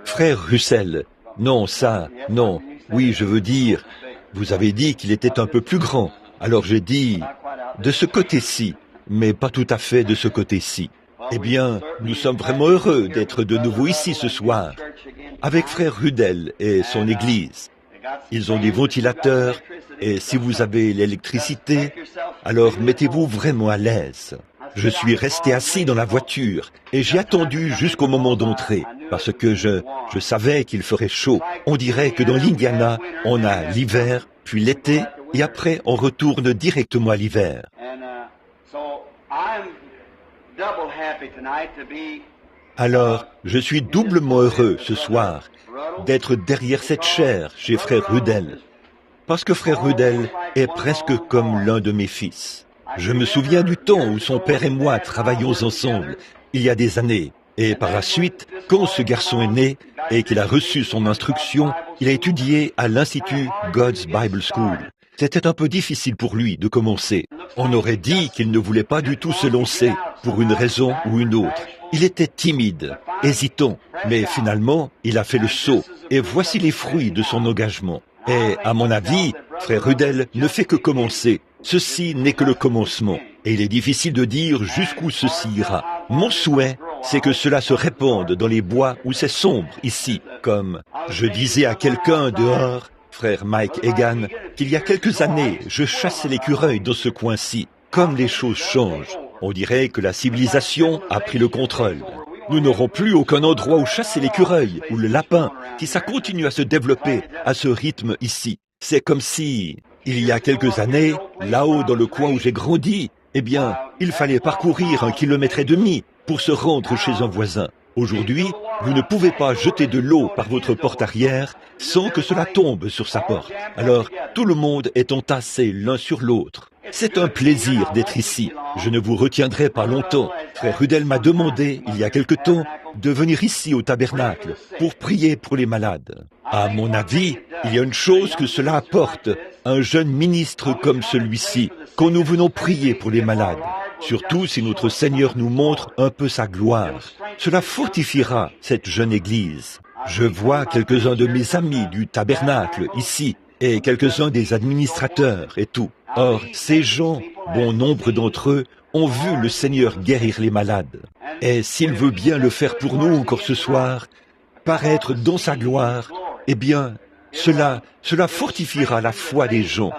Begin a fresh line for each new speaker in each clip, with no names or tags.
Frère Russell, non, ça, non. Oui, je veux dire, vous avez dit qu'il était un peu plus grand. Alors j'ai dit, de ce côté-ci, mais pas tout à fait de ce côté-ci. Eh bien, nous sommes vraiment heureux d'être de nouveau ici ce soir, avec Frère Rudel et son Église. Ils ont des ventilateurs, et si vous avez l'électricité, alors mettez-vous vraiment à l'aise. Je suis resté assis dans la voiture, et j'ai attendu jusqu'au moment d'entrer, parce que je savais qu'il ferait chaud. On dirait que dans l'Indiana, on a l'hiver, puis l'été, et après on retourne directement à l'hiver. Alors, je suis doublement heureux ce soir d'être derrière cette chaire chez Frère Rudel, parce que Frère Rudel est presque comme l'un de mes fils. Je me souviens du temps où son père et moi travaillions ensemble, il y a des années, et par la suite, quand ce garçon est né et qu'il a reçu son instruction, il a étudié à l'Institut God's Bible School. C'était un peu difficile pour lui de commencer. On aurait dit qu'il ne voulait pas du tout se lancer, pour une raison ou une autre. Il était timide, hésitant, mais finalement, il a fait le saut, et voici les fruits de son engagement. Et, à mon avis, Frère Rudel ne fait que commencer. Ceci n'est que le commencement, et il est difficile de dire jusqu'où ceci ira. Mon souhait, c'est que cela se répande dans les bois où c'est sombre ici, comme je disais à quelqu'un dehors, Frère Mike Egan, qu'il y a quelques années, je chassais l'écureuil dans ce coin-ci. Comme les choses changent, on dirait que la civilisation a pris le contrôle. Nous n'aurons plus aucun endroit où chasser l'écureuil ou le lapin, si ça continue à se développer à ce rythme ici. C'est comme si, il y a quelques années, là-haut dans le coin où j'ai grandi, eh bien, il fallait parcourir 1,5 km pour se rendre chez un voisin. Aujourd'hui, vous ne pouvez pas jeter de l'eau par votre porte arrière sans que cela tombe sur sa porte. Alors, tout le monde est entassé l'un sur l'autre. C'est un plaisir d'être ici. Je ne vous retiendrai pas longtemps. Frère Rudel m'a demandé, il y a quelque temps, de venir ici au tabernacle pour prier pour les malades. À mon avis, il y a une chose que cela apporte, un jeune ministre comme celui-ci, quand nous venons prier pour les malades. Surtout si notre Seigneur nous montre un peu sa gloire. Cela fortifiera cette jeune Église. Je vois quelques-uns de mes amis du tabernacle ici, et quelques-uns des administrateurs et tout. Or, ces gens, bon nombre d'entre eux, ont vu le Seigneur guérir les malades. Et s'il veut bien le faire pour nous encore ce soir, paraître dans sa gloire, eh bien, cela fortifiera la foi des gens.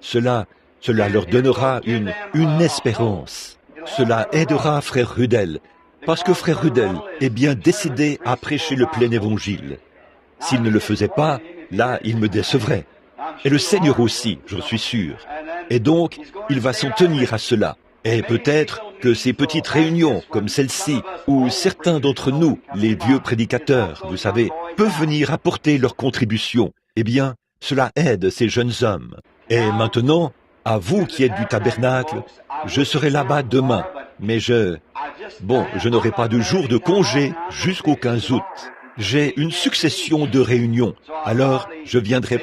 Cela leur donnera une espérance. Cela aidera Frère Rudel, parce que Frère Rudel est bien décidé à prêcher le plein évangile. S'il ne le faisait pas, là, il me décevrait. Et le Seigneur aussi, j'en suis sûr. Et donc, il va s'en tenir à cela. Et peut-être que ces petites réunions comme celle-ci, où certains d'entre nous, les vieux prédicateurs, vous savez, peuvent venir apporter leur contribution, eh bien, cela aide ces jeunes hommes. Et maintenant, à vous qui êtes du tabernacle, je serai là-bas demain, mais je n'aurai pas de jour de congé jusqu'au 15 août. J'ai une succession de réunions, alors je viendrai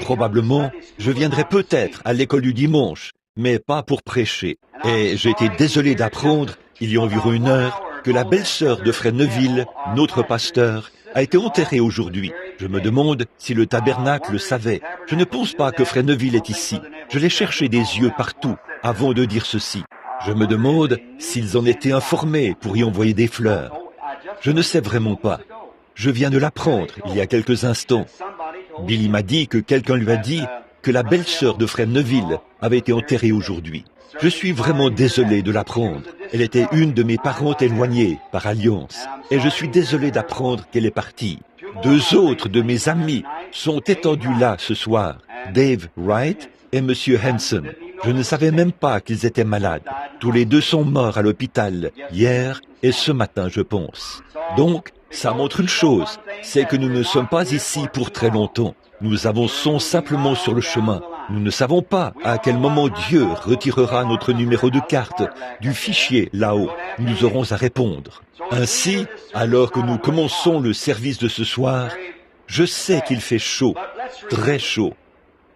peut-être à l'école du dimanche, mais pas pour prêcher. Et j'ai été désolé d'apprendre, il y a environ 1 heure, que la belle-sœur de Frère Neville, notre pasteur, a été enterrée aujourd'hui. Je me demande si le tabernacle le savait. Je ne pense pas que Frère Neville est ici. Je l'ai cherché des yeux partout avant de dire ceci. Je me demande s'ils en étaient informés pour y envoyer des fleurs. Je ne sais vraiment pas. Je viens de l'apprendre il y a quelques instants. Billy m'a dit que quelqu'un lui a dit que la belle-sœur de Frère Neville avait été enterrée aujourd'hui. Je suis vraiment désolé de l'apprendre. Elle était une de mes parentes éloignées par alliance. Et je suis désolé d'apprendre qu'elle est partie. 2 autres de mes amis sont étendus là ce soir. Dave Wright et Monsieur Hanson. Je ne savais même pas qu'ils étaient malades. Tous les 2 sont morts à l'hôpital, hier et ce matin, je pense. Donc, ça montre une chose, c'est que nous ne sommes pas ici pour très longtemps. Nous avançons simplement sur le chemin. Nous ne savons pas à quel moment Dieu retirera notre numéro de carte du fichier là-haut. Nous aurons à répondre. Ainsi, alors que nous commençons le service de ce soir, je sais qu'il fait chaud, très chaud.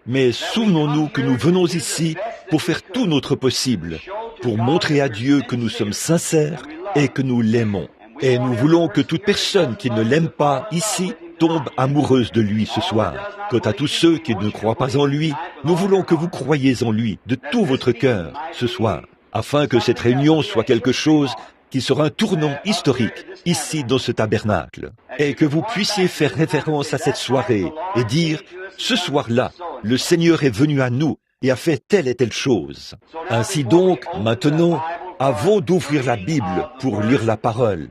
Mais souvenons-nous que nous venons ici pour faire tout notre possible, pour montrer à Dieu que nous sommes sincères et que nous l'aimons. Et nous voulons que toute personne qui ne l'aime pas ici tombe amoureuse de lui ce soir. Quant à tous ceux qui ne croient pas en lui, nous voulons que vous croyiez en lui de tout votre cœur ce soir, afin que cette réunion soit quelque chose qui sera un tournant historique ici dans ce tabernacle, et que vous puissiez faire référence à cette soirée et dire, ce soir-là, le Seigneur est venu à nous et a fait telle et telle chose. Ainsi donc, maintenant, avons d'ouvrir la Bible pour lire la parole.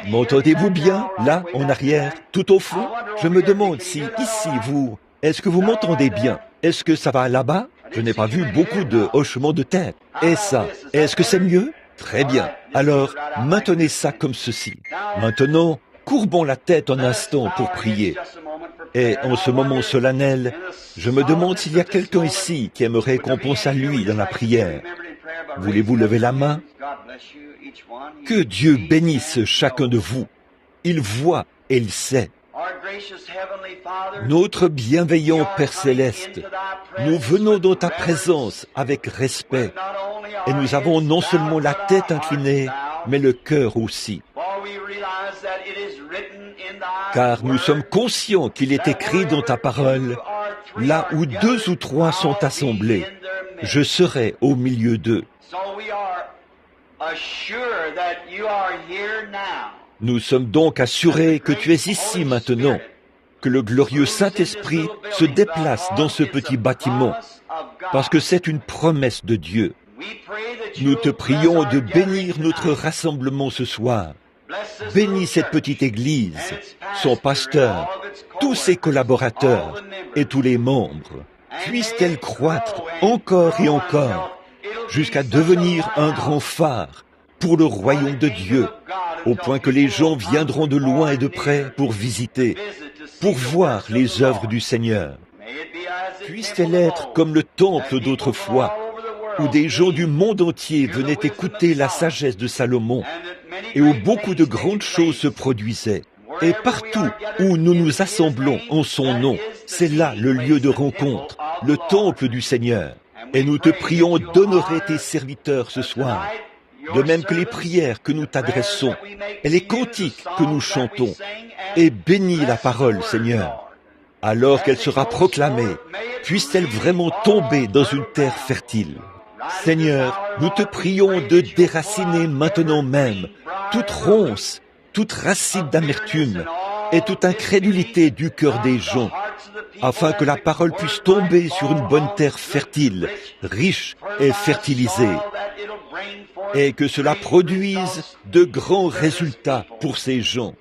M'entendez-vous bien, là, en arrière, tout au fond? Je me demande si, ici, est-ce que vous m'entendez bien? Est-ce que ça va là-bas? Je n'ai pas vu beaucoup de hochements de tête. Et ça, est-ce que c'est mieux? Très bien. Alors, maintenez ça comme ceci. Maintenant, courbons la tête un instant pour prier. Et en ce moment solennel, je me demande s'il y a quelqu'un ici qui aimerait qu'on pense à lui dans la prière. Voulez-vous lever la main? Que Dieu bénisse chacun de vous. Il voit et il sait. Notre bienveillant Père Céleste, nous venons dans ta présence avec respect et nous avons non seulement la tête inclinée, mais le cœur aussi. Car nous sommes conscients qu'il est écrit dans ta parole, là où 2 ou 3 sont assemblés, je serai au milieu d'eux. Nous sommes donc assurés que tu es ici maintenant, que le glorieux Saint-Esprit se déplace dans ce petit bâtiment, parce que c'est une promesse de Dieu. Nous te prions de bénir notre rassemblement ce soir. Bénis cette petite église, son pasteur, tous ses collaborateurs et tous les membres. Puisse-t-elle croître encore et encore, jusqu'à devenir un grand phare pour le royaume de Dieu, au point que les gens viendront de loin et de près pour visiter, pour voir les œuvres du Seigneur. Puisse-t-elle être comme le temple d'autrefois, où des gens du monde entier venaient écouter la sagesse de Salomon, et où beaucoup de grandes choses se produisaient. Et partout où nous nous assemblons en son nom, c'est là le lieu de rencontre, le temple du Seigneur. Et nous te prions d'honorer tes serviteurs ce soir, de même que les prières que nous t'adressons et les cantiques que nous chantons. Et bénis la parole, Seigneur. Alors qu'elle sera proclamée, puisse-t-elle vraiment tomber dans une terre fertile. Seigneur, nous te prions de déraciner maintenant même toute ronce, toute racine d'amertume et toute incrédulité du cœur des gens, afin que la parole puisse tomber sur une bonne terre fertile, riche et fertilisée, et que cela produise de grands résultats pour ces gens.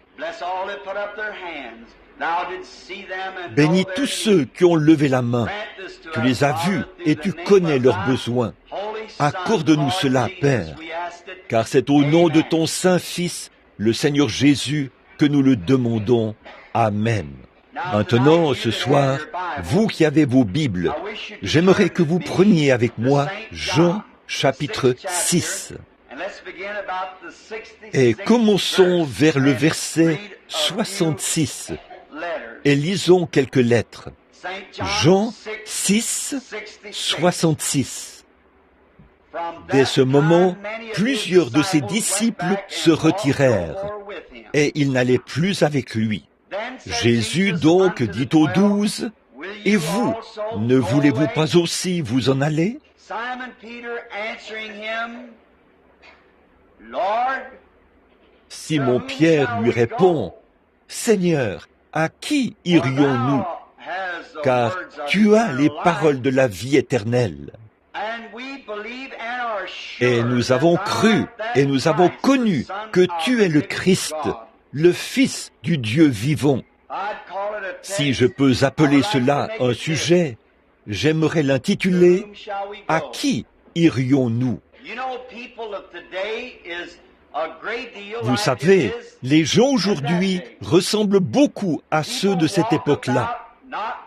Bénis tous ceux qui ont levé la main. Tu les as vus et tu connais leurs besoins. Accorde-nous cela, Père, car c'est au nom de ton Saint-Fils, le Seigneur Jésus, que nous le demandons. Amen. Maintenant, ce soir, vous qui avez vos Bibles, j'aimerais que vous preniez avec moi Jean chapitre 6. Et commençons vers le verset 66 et lisons quelques lettres. Jean 6, 66. Dès ce moment, plusieurs de ses disciples se retirèrent, et ils n'allaient plus avec lui. Jésus donc dit aux 12, « Et vous, ne voulez-vous pas aussi vous en aller ?» Simon-Pierre lui répond, « Seigneur, à qui irions-nous? Car tu as les paroles de la vie éternelle. Et nous avons cru et nous avons connu que tu es le Christ, le Fils du Dieu vivant. » Si je peux appeler cela un sujet, j'aimerais l'intituler « À qui irions-nous » Vous savez, les gens aujourd'hui ressemblent beaucoup à ceux de cette époque-là.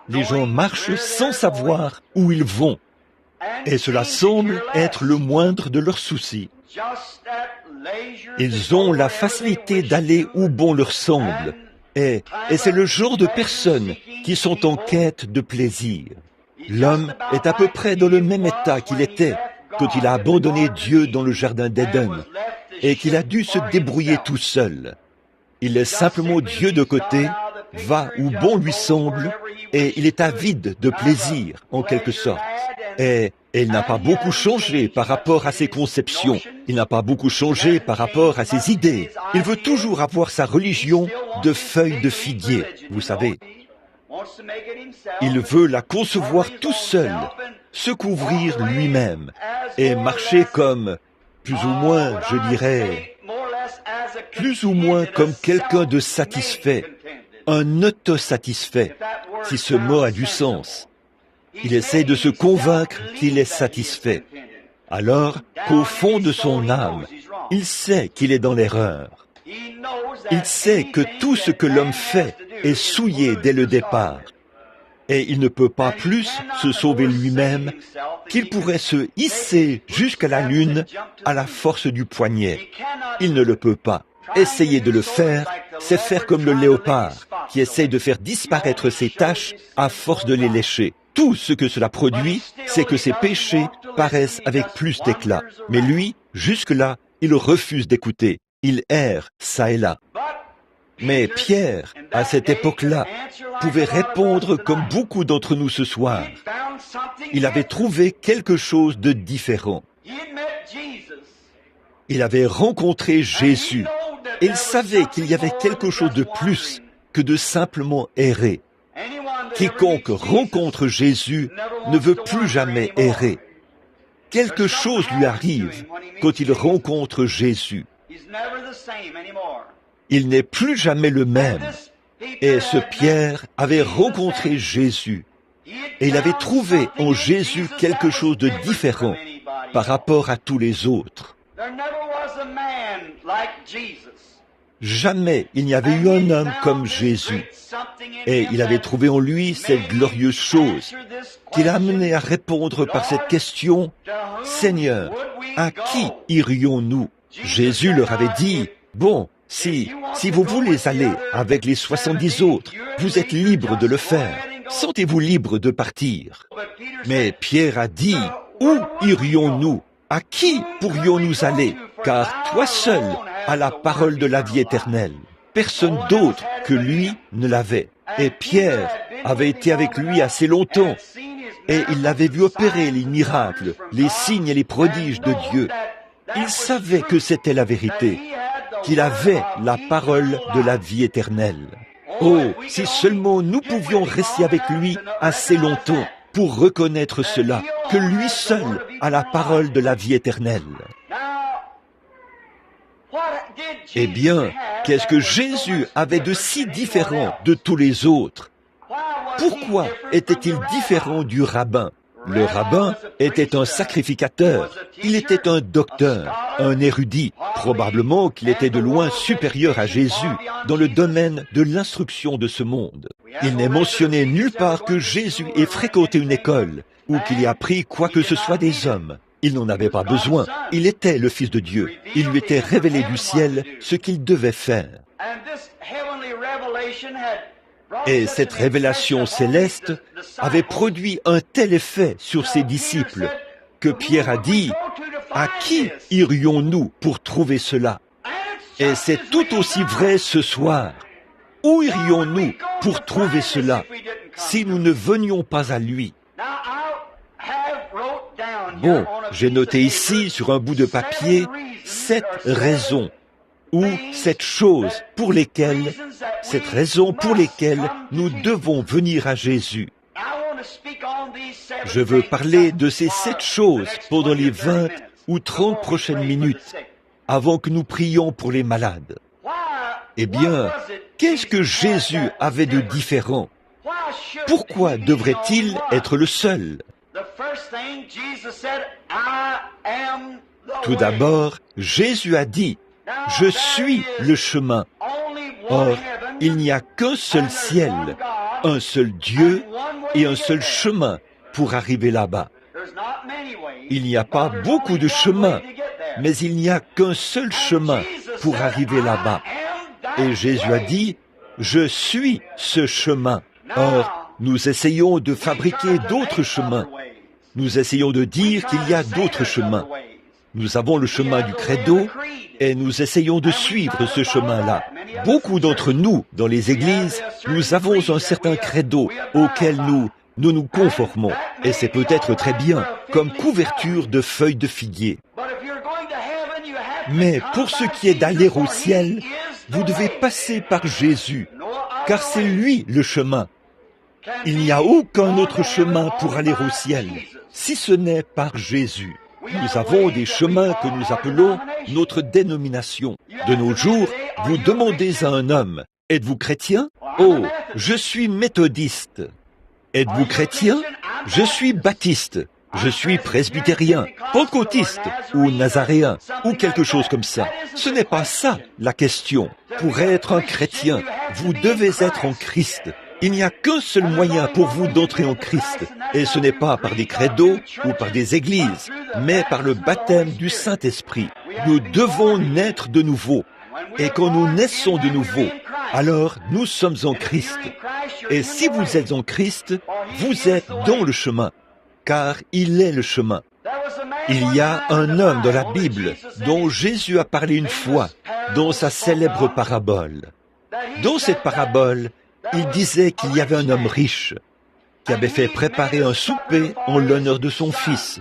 Les gens marchent sans savoir où ils vont. Et cela semble être le moindre de leurs soucis. Ils ont la facilité d'aller où bon leur semble. Et c'est le genre de personnes qui sont en quête de plaisir. L'homme est à peu près dans le même état qu'il était quand il a abandonné Dieu dans le jardin d'Éden et qu'il a dû se débrouiller tout seul. Il laisse simplement Dieu de côté, va où bon lui semble, et il est avide de plaisir, en quelque sorte. Et il n'a pas beaucoup changé par rapport à ses conceptions. Il n'a pas beaucoup changé par rapport à ses idées. Il veut toujours avoir sa religion de feuilles de figuier, vous savez. Il veut la concevoir tout seul, se couvrir lui-même et marcher comme, plus ou moins, je dirais, plus ou moins comme quelqu'un de satisfait, un autosatisfait, si ce mot a du sens. Il essaie de se convaincre qu'il est satisfait, alors qu'au fond de son âme, il sait qu'il est dans l'erreur. Il sait que tout ce que l'homme fait est souillé dès le départ. Et il ne peut pas plus se sauver lui-même qu'il pourrait se hisser jusqu'à la lune à la force du poignet. Il ne le peut pas. Essayer de le faire, c'est faire comme le léopard, qui essaye de faire disparaître ses taches à force de les lécher. Tout ce que cela produit, c'est que ses péchés paraissent avec plus d'éclat. Mais lui, jusque-là, il refuse d'écouter. Il erre ça et là. Mais Pierre, à cette époque-là, pouvait répondre comme beaucoup d'entre nous ce soir. Il avait trouvé quelque chose de différent. Il avait rencontré Jésus. Et il savait qu'il y avait quelque chose de plus que de simplement errer. Quiconque rencontre Jésus ne veut plus jamais errer. Quelque chose lui arrive quand il rencontre Jésus. Il n'est plus jamais le même. Et ce Pierre avait rencontré Jésus. Et il avait trouvé en Jésus quelque chose de différent par rapport à tous les autres. Jamais il n'y avait eu un homme comme Jésus. Et il avait trouvé en lui cette glorieuse chose qui l'a amené à répondre par cette question, « Seigneur, à qui irions-nous » Jésus leur avait dit, « Bon, si vous voulez aller avec les 70 autres, vous êtes libre de le faire. Sentez-vous libre de partir. » Mais Pierre a dit, « Où irions-nous? À qui pourrions-nous aller? Car toi seul as la parole de la vie éternelle. » Personne d'autre que lui ne l'avait. Et Pierre avait été avec lui assez longtemps. Et il l'avait vu opérer les miracles, les signes et les prodiges de Dieu. Il savait que c'était la vérité, qu'il avait la parole de la vie éternelle. Oh, si seulement nous pouvions rester avec lui assez longtemps pour reconnaître cela, que lui seul a la parole de la vie éternelle. Eh bien, qu'est-ce que Jésus avait de si différent de tous les autres? Pourquoi était-il différent du rabbin? Le rabbin était un sacrificateur, il était un docteur, un érudit. Probablement qu'il était de loin supérieur à Jésus dans le domaine de l'instruction de ce monde. Il n'est mentionné nulle part que Jésus ait fréquenté une école ou qu'il ait appris quoi que ce soit des hommes. Il n'en avait pas besoin. Il était le Fils de Dieu. Il lui était révélé du ciel ce qu'il devait faire. Et cette révélation céleste avait produit un tel effet sur ses disciples que Pierre a dit, « À qui irions-nous pour trouver cela ?» Et c'est tout aussi vrai ce soir. Où irions-nous pour trouver cela si nous ne venions pas à lui? Bon, j'ai noté ici sur un bout de papier 7 raisons ou 7 choses pour lesquelles, cette raison pour lesquelles nous devons venir à Jésus. Je veux parler de ces 7 choses pendant les 20 ou 30 prochaines minutes avant que nous prions pour les malades. Eh bien, qu'est-ce que Jésus avait de différent? Pourquoi devrait-il être le seul? Tout d'abord, Jésus a dit, « Je suis le chemin. » Or, il n'y a qu'un seul ciel, un seul Dieu et un seul chemin pour arriver là-bas. Il n'y a pas beaucoup de chemins, mais il n'y a qu'un seul chemin pour arriver là-bas. Et Jésus a dit, « Je suis ce chemin. » Or, nous essayons de fabriquer d'autres chemins. Nous essayons de dire qu'il y a d'autres chemins. Nous avons le chemin du credo, et nous essayons de suivre ce chemin-là. Beaucoup d'entre nous, dans les églises, nous avons un certain credo auquel nous nous conformons, et c'est peut-être très bien, comme couverture de feuilles de figuier. Mais pour ce qui est d'aller au ciel, vous devez passer par Jésus, car c'est lui le chemin. Il n'y a aucun autre chemin pour aller au ciel, si ce n'est par Jésus. Nous avons des chemins que nous appelons notre dénomination. De nos jours, vous demandez à un homme, « Êtes-vous chrétien ?»« Oh, je suis méthodiste. »« Êtes-vous chrétien ?»« Je suis baptiste. » Je suis presbytérien, pentecôtiste ou nazaréen ou quelque chose comme ça. Ce n'est pas ça la question. Pour être un chrétien, vous devez être en Christ. Il n'y a qu'un seul moyen pour vous d'entrer en Christ. Et ce n'est pas par des credos ou par des églises, mais par le baptême du Saint-Esprit. Nous devons naître de nouveau. Et quand nous naissons de nouveau, alors nous sommes en Christ. Et si vous êtes en Christ, vous êtes dans le chemin. Car il est le chemin. Il y a un homme dans la Bible dont Jésus a parlé une fois dans sa célèbre parabole. Dans cette parabole, il disait qu'il y avait un homme riche qui avait fait préparer un souper en l'honneur de son fils.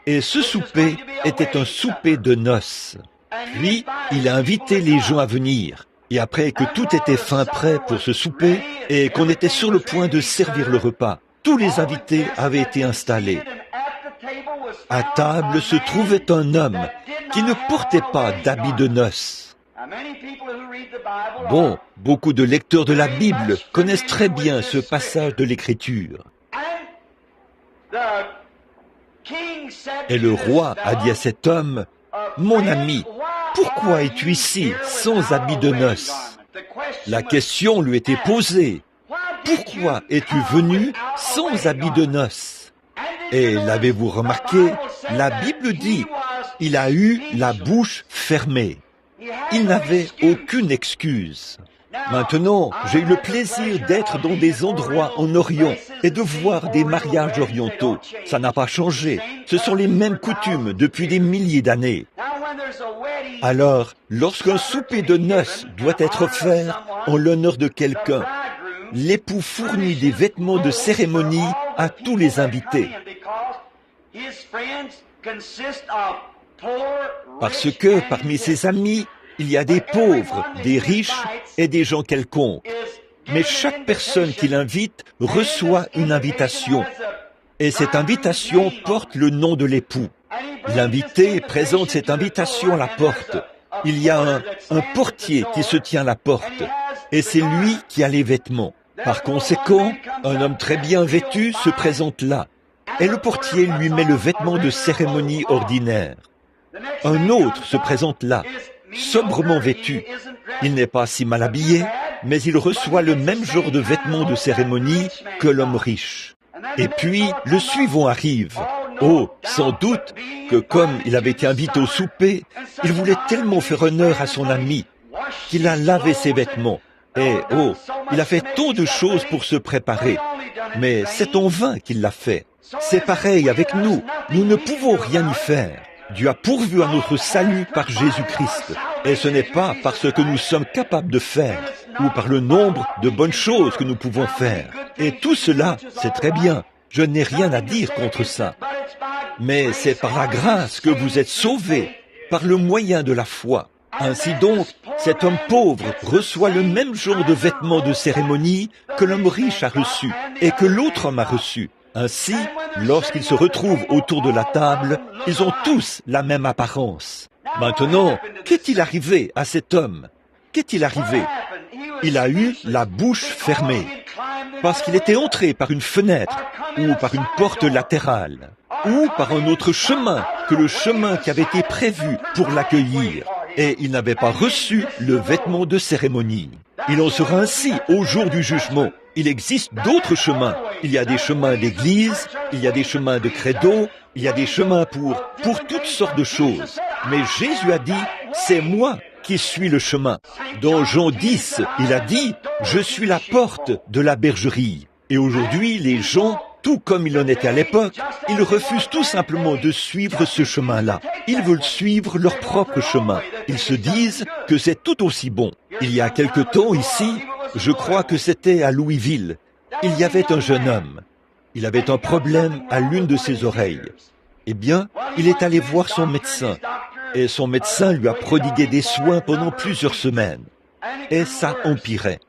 Et ce souper était un souper de noces. Puis, il a invité les gens à venir. Et après que tout était fin prêt pour ce souper et qu'on était sur le point de servir le repas, tous les invités avaient été installés. À table se trouvait un homme qui ne portait pas d'habit de noces. Bon, beaucoup de lecteurs de la Bible connaissent très bien ce passage de l'Écriture. Et le roi a dit à cet homme, « Mon ami, pourquoi es-tu ici sans habit de noces ?» La question lui était posée. Pourquoi es-tu venu sans habit de noces? Et l'avez-vous remarqué? La Bible dit, il a eu la bouche fermée. Il n'avait aucune excuse. Maintenant, j'ai eu le plaisir d'être dans des endroits en Orient et de voir des mariages orientaux. Ça n'a pas changé. Ce sont les mêmes coutumes depuis des milliers d'années. Alors, lorsqu'un souper de noces doit être offert en l'honneur de quelqu'un, l'époux fournit des vêtements de cérémonie à tous les invités. Parce que parmi ses amis, il y a des pauvres, des riches et des gens quelconques. Mais chaque personne qu'il invite reçoit une invitation. Et cette invitation porte le nom de l'époux. L'invité présente cette invitation à la porte. Il y a un portier qui se tient à la porte. Et c'est lui qui a les vêtements. Par conséquent, un homme très bien vêtu se présente là. Et le portier lui met le vêtement de cérémonie ordinaire. Un autre se présente là, sobrement vêtu. Il n'est pas si mal habillé, mais il reçoit le même genre de vêtements de cérémonie que l'homme riche. Et puis, le suivant arrive. Oh, sans doute que comme il avait été invité au souper, il voulait tellement faire honneur à son ami qu'il a lavé ses vêtements. Et oh, il a fait tant de choses pour se préparer. Mais c'est en vain qu'il l'a fait. C'est pareil avec nous. Nous ne pouvons rien y faire. Dieu a pourvu à notre salut par Jésus-Christ. Et ce n'est pas parce que nous sommes capables de faire ou par le nombre de bonnes choses que nous pouvons faire. Et tout cela, c'est très bien. Je n'ai rien à dire contre ça. Mais c'est par la grâce que vous êtes sauvés, par le moyen de la foi. Ainsi donc, cet homme pauvre reçoit le même genre de vêtements de cérémonie que l'homme riche a reçu et que l'autre homme a reçu. Ainsi, lorsqu'ils se retrouvent autour de la table, ils ont tous la même apparence. Maintenant, qu'est-il arrivé à cet homme? Qu'est-il arrivé? Il a eu la bouche fermée, parce qu'il était entré par une fenêtre, ou par une porte latérale, ou par un autre chemin que le chemin qui avait été prévu pour l'accueillir. Et il n'avait pas reçu le vêtement de cérémonie. Il en sera ainsi au jour du jugement. Il existe d'autres chemins. Il y a des chemins d'église, il y a des chemins de credo, il y a des chemins pour toutes sortes de choses. Mais Jésus a dit, c'est moi qui suis le chemin. Dans Jean 10, il a dit, je suis la porte de la bergerie. Et aujourd'hui, les gens tout comme il en était à l'époque, ils refusent tout simplement de suivre ce chemin-là. Ils veulent suivre leur propre chemin. Ils se disent que c'est tout aussi bon. Il y a quelque temps ici, je crois que c'était à Louisville, il y avait un jeune homme. Il avait un problème à l'une de ses oreilles. Eh bien, il est allé voir son médecin, et son médecin lui a prodigué des soins pendant plusieurs semaines. Et ça empirait.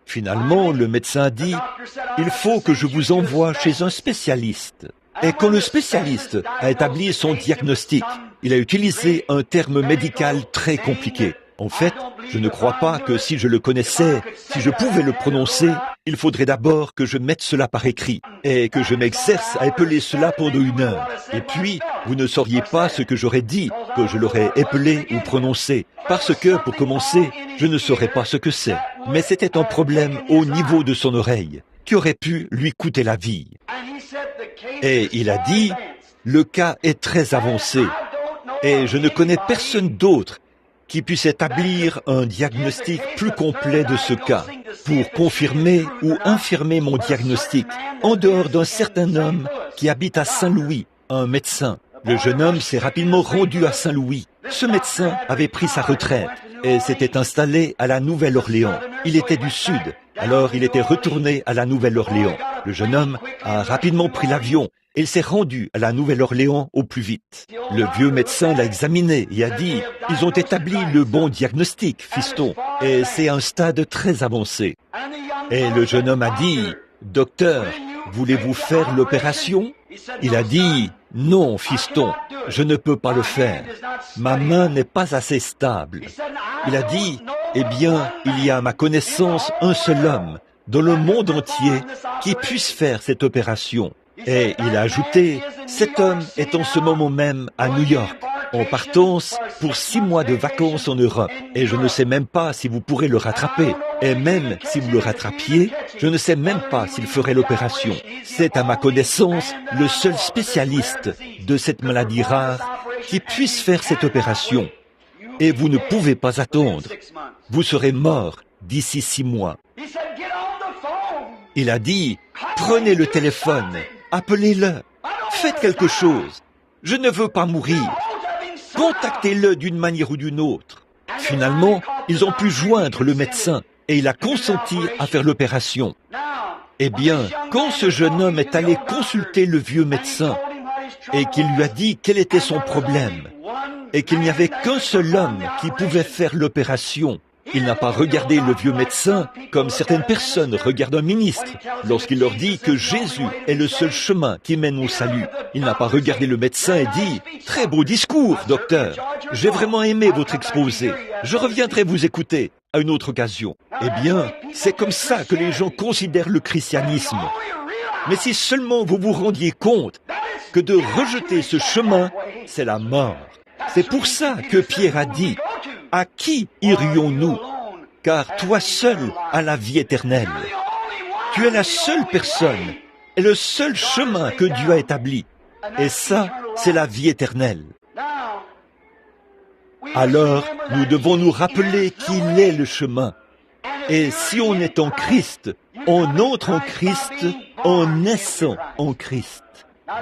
Finalement, le médecin dit « Il faut que je vous envoie chez un spécialiste ». Et quand le spécialiste a établi son diagnostic, il a utilisé un terme médical très compliqué. En fait, je ne crois pas que si je le connaissais, si je pouvais le prononcer, il faudrait d'abord que je mette cela par écrit et que je m'exerce à épeler cela pendant 1 heure. Et puis, vous ne sauriez pas ce que j'aurais dit, que je l'aurais épelé ou prononcé, parce que, pour commencer, je ne saurais pas ce que c'est. Mais c'était un problème au niveau de son oreille, qui aurait pu lui coûter la vie. Et il a dit, le cas est très avancé, et je ne connais personne d'autre qui puisse établir un diagnostic plus complet de ce cas, pour confirmer ou infirmer mon diagnostic, en dehors d'un certain homme qui habite à Saint-Louis, un médecin. Le jeune homme s'est rapidement rendu à Saint-Louis. Ce médecin avait pris sa retraite et s'était installé à la Nouvelle-Orléans. Il était du Sud, alors il était retourné à la Nouvelle-Orléans. Le jeune homme a rapidement pris l'avion et il s'est rendu à la Nouvelle-Orléans au plus vite. Le vieux médecin l'a examiné et a dit « Ils ont établi le bon diagnostic, fiston, et c'est un stade très avancé. » Et le jeune homme a dit « Docteur, voulez-vous faire l'opération ?» Il a dit « Non, fiston, je ne peux pas le faire. Ma main n'est pas assez stable. » Il a dit « Eh bien, il y a à ma connaissance un seul homme dans le monde entier qui puisse faire cette opération. » Et il a ajouté, cet homme est en ce moment même à New York, en partance pour 6 mois de vacances en Europe. Et je ne sais même pas si vous pourrez le rattraper. Et même si vous le rattrapiez, je ne sais même pas s'il ferait l'opération. C'est à ma connaissance le seul spécialiste de cette maladie rare qui puisse faire cette opération. Et vous ne pouvez pas attendre. Vous serez mort d'ici 6 mois. Il a dit, prenez le téléphone. Appelez-le, faites quelque chose. Je ne veux pas mourir. Contactez-le d'une manière ou d'une autre. Finalement, ils ont pu joindre le médecin et il a consenti à faire l'opération. Eh bien, quand ce jeune homme est allé consulter le vieux médecin et qu'il lui a dit quel était son problème et qu'il n'y avait qu'un seul homme qui pouvait faire l'opération, il n'a pas regardé le vieux médecin comme certaines personnes regardent un ministre lorsqu'il leur dit que Jésus est le seul chemin qui mène au salut. Il n'a pas regardé le médecin et dit « Très beau discours, docteur. J'ai vraiment aimé votre exposé. Je reviendrai vous écouter à une autre occasion. » Eh bien, c'est comme ça que les gens considèrent le christianisme. Mais si seulement vous vous rendiez compte que de rejeter ce chemin, c'est la mort. C'est pour ça que Pierre a dit « À qui irions-nous? Car toi seul as la vie éternelle. » Tu es la seule personne et le seul chemin que Dieu a établi. Et ça, c'est la vie éternelle. Alors, nous devons nous rappeler qu'il est le chemin. Et si on est en Christ, on entre en Christ en naissant en Christ.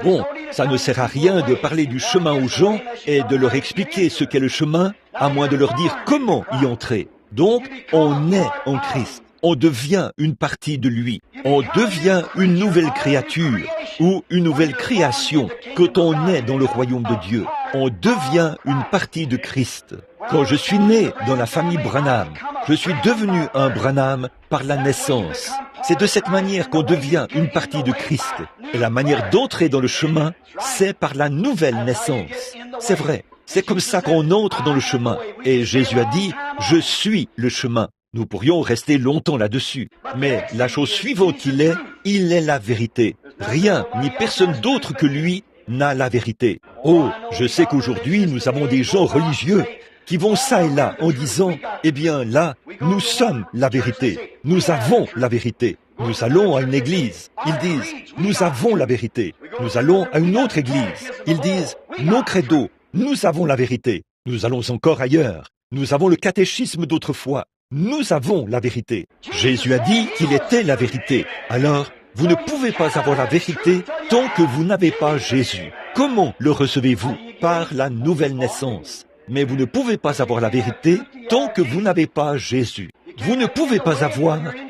Bon, ça ne sert à rien de parler du chemin aux gens et de leur expliquer ce qu'est le chemin, à moins de leur dire comment y entrer. Donc, on est en Christ. On devient une partie de lui. On devient une nouvelle créature ou une nouvelle création quand on est dans le royaume de Dieu. On devient une partie de Christ. Quand je suis né dans la famille Branham, je suis devenu un Branham par la naissance. C'est de cette manière qu'on devient une partie de Christ. Et la manière d'entrer dans le chemin, c'est par la nouvelle naissance. C'est vrai, c'est comme ça qu'on entre dans le chemin. Et Jésus a dit, « Je suis le chemin ». Nous pourrions rester longtemps là-dessus. Mais la chose suivante qu'il est, il est la vérité. Rien ni personne d'autre que lui n'a la vérité. Oh, je sais qu'aujourd'hui, nous avons des gens religieux qui vont ça et là en disant, eh bien là, nous sommes la vérité. Nous avons la vérité. Nous allons à une église. Ils disent, nous avons la vérité. Nous allons à une autre église. Ils disent, non credo, nous avons la vérité. Nous allons encore ailleurs. Nous avons le catéchisme d'autrefois. Nous avons la vérité. Jésus a dit qu'il était la vérité. Alors, Vous ne pouvez pas avoir la vérité tant que vous n'avez pas Jésus. Comment le recevez-vous? Par la nouvelle naissance. Mais vous ne pouvez pas avoir la vérité tant que vous n'avez pas Jésus. Vous ne pouvez pas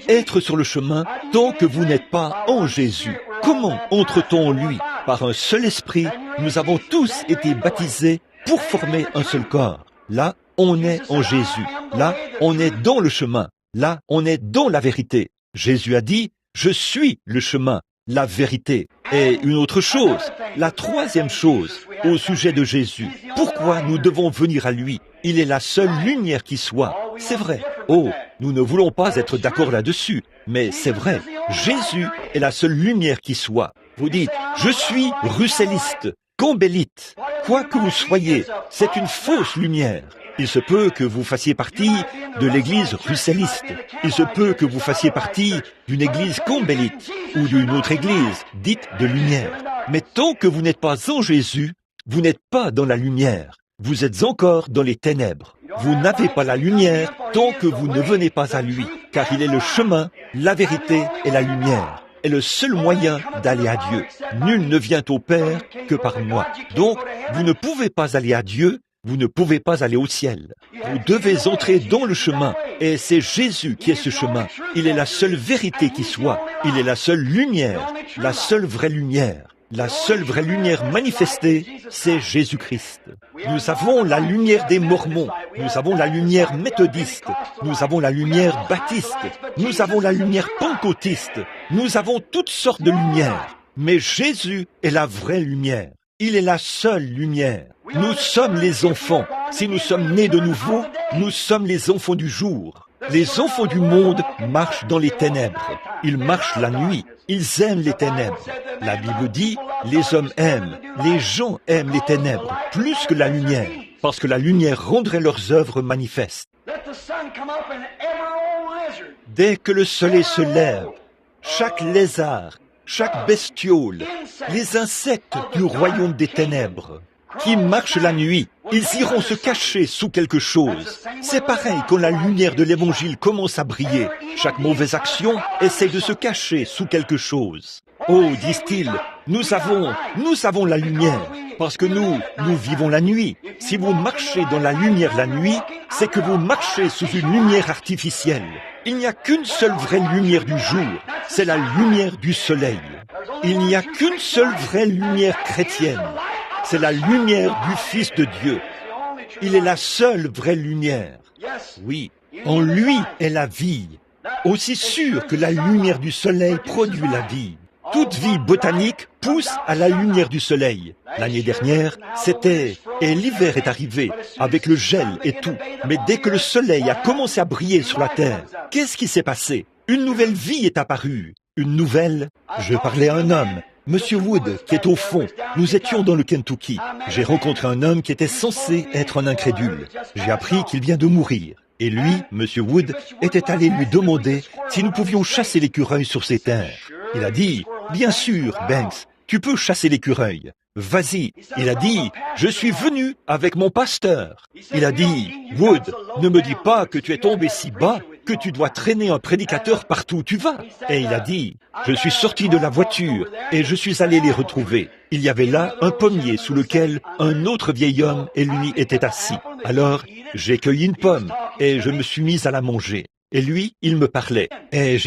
être sur le chemin tant que vous n'êtes pas en Jésus. Comment entre-t-on en lui? Par un seul esprit, nous avons tous été baptisés pour former un seul corps. Là, on est en Jésus. Là, on est dans le chemin. Là, on est dans la vérité. Jésus a dit, « Je suis le chemin, la vérité. » Et une autre chose, la troisième chose au sujet de Jésus. Pourquoi nous devons venir à lui? Il est la seule lumière qui soit. C'est vrai. Oh, nous ne voulons pas être d'accord là-dessus, mais c'est vrai. Jésus est la seule lumière qui soit. Vous dites, je suis russelliste, campbellite. Quoi que vous soyez, c'est une fausse lumière. Il se peut que vous fassiez partie de l'église russelliste. Il se peut que vous fassiez partie d'une église campbellite ou d'une autre église dite de lumière. Mais tant que vous n'êtes pas en Jésus, vous n'êtes pas dans la lumière. Vous êtes encore dans les ténèbres. Vous n'avez pas la lumière tant que vous ne venez pas à lui, car il est le chemin, la vérité et la lumière. Est le seul moyen d'aller à Dieu. Nul ne vient au Père que par moi. Donc, vous ne pouvez pas aller à Dieu, vous ne pouvez pas aller au ciel. Vous devez entrer dans le chemin, et c'est Jésus qui est ce chemin. Il est la seule vérité qui soit. Il est la seule lumière, la seule vraie lumière. La seule vraie lumière manifestée, c'est Jésus-Christ. Nous avons la lumière des Mormons, nous avons la lumière méthodiste, nous avons la lumière baptiste, nous avons la lumière pentecôtiste, nous avons toutes sortes de lumières. Mais Jésus est la vraie lumière. Il est la seule lumière. Nous sommes les enfants. Si nous sommes nés de nouveau, nous sommes les enfants du jour. Les enfants du monde marchent dans les ténèbres. Ils marchent la nuit. Ils aiment les ténèbres. La Bible dit, les hommes aiment, les gens aiment les ténèbres plus que la lumière, parce que la lumière rendrait leurs œuvres manifestes. Dès que le soleil se lève, chaque lézard, chaque bestiole, les insectes du royaume des ténèbres, qui marchent la nuit, ils iront se cacher sous quelque chose. C'est pareil quand la lumière de l'Évangile commence à briller. Chaque mauvaise action essaie de se cacher sous quelque chose. Oh, disent-ils, nous avons la lumière, parce que nous vivons la nuit. Si vous marchez dans la lumière la nuit, c'est que vous marchez sous une lumière artificielle. Il n'y a qu'une seule vraie lumière du jour, c'est la lumière du soleil. Il n'y a qu'une seule vraie lumière chrétienne, c'est la lumière du Fils de Dieu. Il est la seule vraie lumière. Oui, en lui est la vie, aussi sûr que la lumière du soleil produit la vie. Toute vie botanique pousse à la lumière du soleil. L'année dernière, et l'hiver est arrivé, avec le gel et tout. Mais dès que le soleil a commencé à briller sur la terre, qu'est-ce qui s'est passé? Une nouvelle vie est apparue. Je parlais à un homme, Monsieur Wood, qui est au fond. Nous étions dans le Kentucky. J'ai rencontré un homme qui était censé être un incrédule. J'ai appris qu'il vient de mourir. Et lui, Monsieur Wood, était allé lui demander si nous pouvions chasser l'écureuil sur ses terres. Il a dit, « Bien sûr, Banks, tu peux chasser l'écureuil. Vas-y. » Il a dit, « Je suis venu avec mon pasteur. » Il a dit, « Wood, ne me dis pas que tu es tombé si bas que tu dois traîner un prédicateur partout où tu vas. » Et il a dit, « Je suis sorti de la voiture et je suis allé les retrouver. Il y avait là un pommier sous lequel un autre vieil homme et lui étaient assis. Alors, j'ai cueilli une pomme et je me suis mis à la manger. Et lui, il me parlait. Et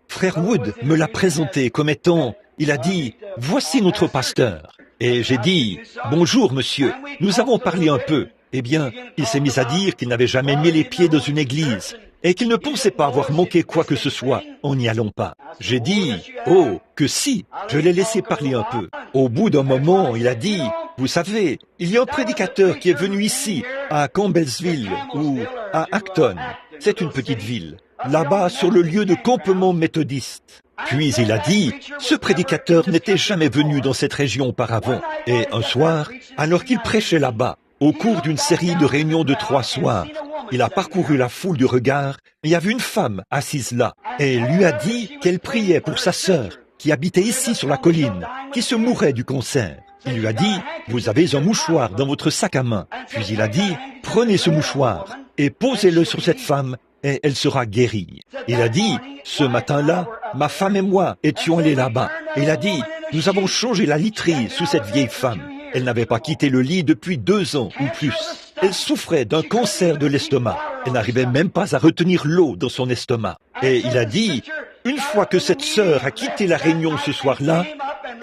Frère Wood me l'a présenté comme étant, il a dit, « Voici notre pasteur. » Et j'ai dit, « Bonjour, monsieur. Nous avons parlé un peu. » Eh bien, il s'est mis à dire qu'il n'avait jamais mis les pieds dans une église et qu'il ne pensait pas avoir manqué quoi que ce soit en n'y allant pas. J'ai dit, « Oh, que si !» Je l'ai laissé parler un peu. Au bout d'un moment, il a dit, « Vous savez, il y a un prédicateur qui est venu ici, à Campbellsville ou à Acton. C'est une petite ville. Là-bas, sur le lieu de campement méthodiste. » Puis il a dit, ce prédicateur n'était jamais venu dans cette région auparavant. Et un soir, alors qu'il prêchait là-bas, au cours d'une série de réunions de 3 soirs, il a parcouru la foule du regard, et il y avait une femme assise là, et lui a dit qu'elle priait pour sa sœur, qui habitait ici sur la colline, qui se mourait du cancer. Il lui a dit, vous avez un mouchoir dans votre sac à main. Puis il a dit, prenez ce mouchoir, et posez-le sur cette femme, et elle sera guérie. Il a dit, ce matin-là, ma femme et moi étions allés là-bas. Il a dit, nous avons changé la literie sous cette vieille femme. Elle n'avait pas quitté le lit depuis 2 ans ou plus. Elle souffrait d'un cancer de l'estomac. Elle n'arrivait même pas à retenir l'eau dans son estomac. Et il a dit, une fois que cette sœur a quitté la réunion ce soir-là,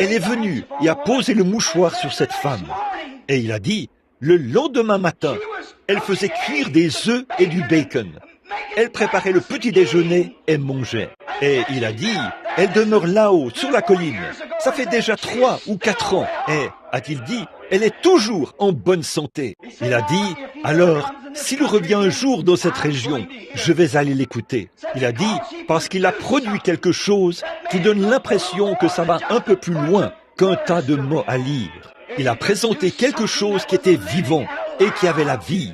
elle est venue et a posé le mouchoir sur cette femme. Et il a dit, le lendemain matin, elle faisait cuire des œufs et du bacon. Elle préparait le petit déjeuner et mangeait. Et il a dit, elle demeure là-haut, sur la colline. Ça fait déjà 3 ou 4 ans. Et, a-t-il dit, elle est toujours en bonne santé. Il a dit, alors, s'il revient un jour dans cette région, je vais aller l'écouter. Il a dit, parce qu'il a produit quelque chose qui donne l'impression que ça va un peu plus loin qu'un tas de mots à lire. Il a présenté quelque chose qui était vivant et qui avait la vie.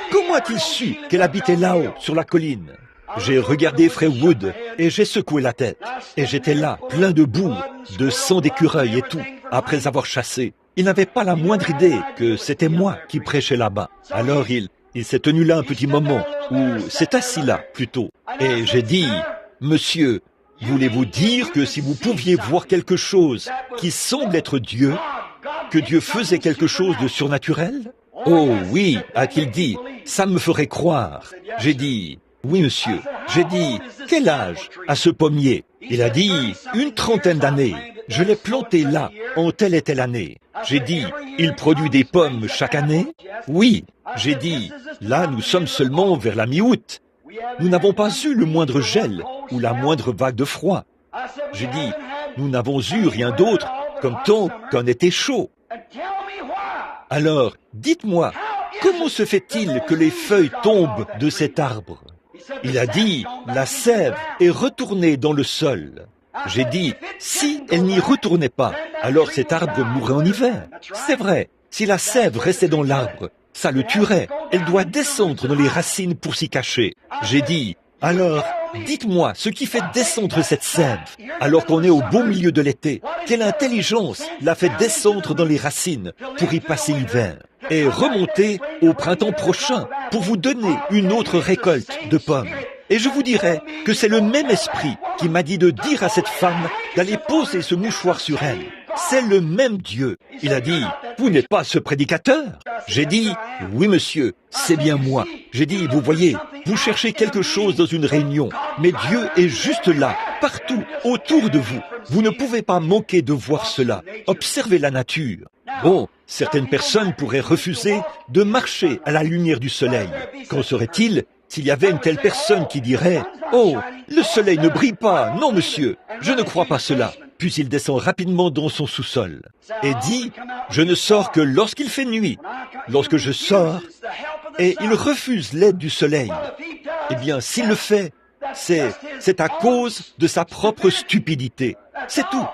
Comment a-t-il su qu'elle habitait là-haut, sur la colline? J'ai regardé Frère Wood et j'ai secoué la tête. Et j'étais là, plein de boue, de sang d'écureuil et tout, après avoir chassé. Il n'avait pas la moindre idée que c'était moi qui prêchais là-bas. Alors il s'est tenu là un petit moment, ou s'est assis là, plutôt. Et j'ai dit, monsieur, voulez-vous dire que si vous pouviez voir quelque chose qui semble être Dieu, que Dieu faisait quelque chose de surnaturel? Oh oui, a-t-il dit, ça me ferait croire. J'ai dit, oui monsieur. J'ai dit, quel âge a ce pommier? Il a dit, une 30aine d'années. Je l'ai planté là, en telle et telle année. J'ai dit, il produit des pommes chaque année? Oui. J'ai dit, là nous sommes seulement vers la mi-août. Nous n'avons pas eu le moindre gel ou la moindre vague de froid. J'ai dit, nous n'avons eu rien d'autre comme tant qu'un été chaud. Alors, dites-moi, comment se fait-il que les feuilles tombent de cet arbre? Il a dit, la sève est retournée dans le sol. J'ai dit, si elle n'y retournait pas, alors cet arbre mourrait en hiver. C'est vrai, si la sève restait dans l'arbre, ça le tuerait. Elle doit descendre dans les racines pour s'y cacher. J'ai dit, alors, dites-moi ce qui fait descendre cette sève, alors qu'on est au beau milieu de l'été. Quelle intelligence l'a fait descendre dans les racines pour y passer l'hiver et remonter au printemps prochain pour vous donner une autre récolte de pommes. Et je vous dirais que c'est le même esprit qui m'a dit de dire à cette femme d'aller poser ce mouchoir sur elle. C'est le même Dieu. Il a dit, vous n'êtes pas ce prédicateur? J'ai dit, oui monsieur, c'est bien moi. J'ai dit, vous voyez, vous cherchez quelque chose dans une réunion, mais Dieu est juste là, partout, autour de vous. Vous ne pouvez pas manquer de voir cela. Observez la nature. Bon, certaines personnes pourraient refuser de marcher à la lumière du soleil. Qu'en serait-il s'il y avait une telle personne qui dirait « Oh, le soleil ne brille pas, non monsieur, je ne crois pas cela ». Puis il descend rapidement dans son sous-sol et dit « Je ne sors que lorsqu'il fait nuit. Lorsque je sors, et il refuse l'aide du soleil. » Eh bien, s'il le fait, c'est à cause de sa propre stupidité. C'est tout.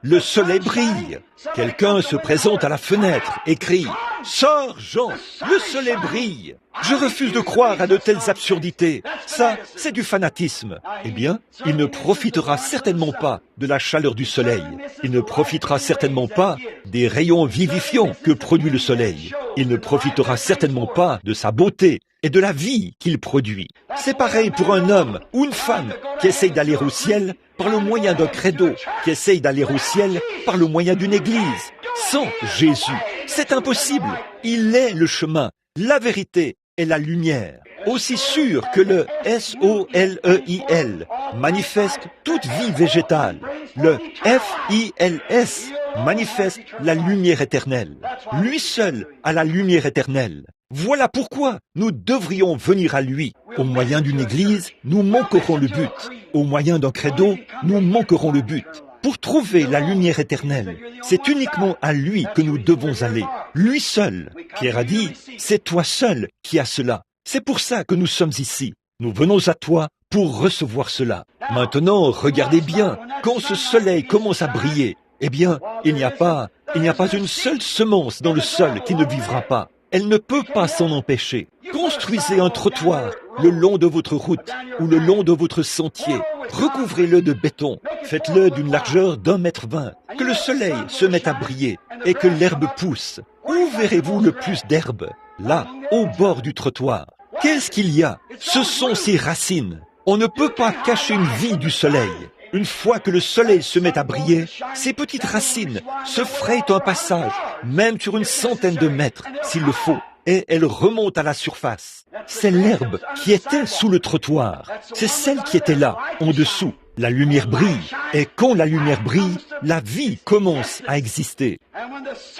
Le soleil brille. Quelqu'un se présente à la fenêtre et crie « Sors, Jean, le soleil brille !» Je refuse de croire à de telles absurdités. Ça, c'est du fanatisme. Eh bien, il ne profitera certainement pas de la chaleur du soleil. Il ne profitera certainement pas des rayons vivifiants que produit le soleil. Il ne profitera certainement pas de sa beauté et de la vie qu'il produit. C'est pareil pour un homme ou une femme qui essaye d'aller au ciel par le moyen d'un credo, qui essaye d'aller au ciel par le moyen d'une église. Sans Jésus, c'est impossible. Il est le chemin, la vérité et la lumière. Aussi sûr que le SOLEIL manifeste toute vie végétale, le FILS manifeste la lumière éternelle. Lui seul a la lumière éternelle. Voilà pourquoi nous devrions venir à lui. Au moyen d'une église, nous manquerons le but. Au moyen d'un credo, nous manquerons le but. Pour trouver la lumière éternelle, c'est uniquement à lui que nous devons aller. Lui seul. Pierre a dit, c'est toi seul qui as cela. C'est pour ça que nous sommes ici. Nous venons à toi pour recevoir cela. Maintenant, regardez bien, quand ce soleil commence à briller, eh bien, il n'y a pas une seule semence dans le sol qui ne vivra pas. Elle ne peut pas s'en empêcher. Construisez un trottoir le long de votre route ou le long de votre sentier. Recouvrez-le de béton. Faites-le d'une largeur d'1,20 m. Que le soleil se mette à briller et que l'herbe pousse. Où verrez-vous le plus d'herbe? Là, au bord du trottoir. Qu'est-ce qu'il y a? Ce sont ses racines. On ne peut pas cacher une vie du soleil. Une fois que le soleil se met à briller, ces petites racines se frayent un passage, même sur une centaine de mètres, s'il le faut, et elles remontent à la surface. C'est l'herbe qui était sous le trottoir. C'est celle qui était là, en dessous. La lumière brille, et quand la lumière brille, la vie commence à exister.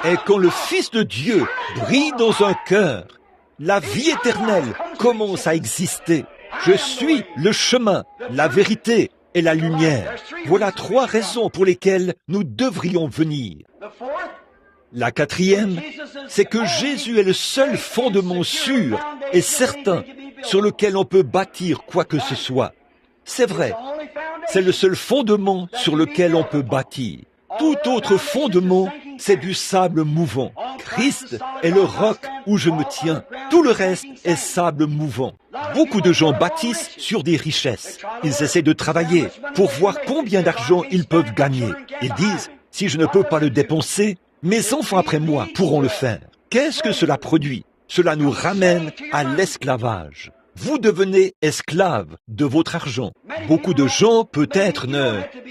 Et quand le Fils de Dieu brille dans un cœur, la vie éternelle commence à exister. Je suis le chemin, la vérité et la lumière. Voilà 3 raisons pour lesquelles nous devrions venir. La 4e, c'est que Jésus est le seul fondement sûr et certain sur lequel on peut bâtir quoi que ce soit. C'est vrai, c'est le seul fondement sur lequel on peut bâtir. Tout autre fondement, c'est du sable mouvant. Christ est le roc où je me tiens. Tout le reste est sable mouvant. Beaucoup de gens bâtissent sur des richesses. Ils essaient de travailler pour voir combien d'argent ils peuvent gagner. Ils disent, si je ne peux pas le dépenser, mes enfants après moi pourront le faire. Qu'est-ce que cela produit? Cela nous ramène à l'esclavage. Vous devenez esclave de votre argent. Beaucoup de gens, peut-être,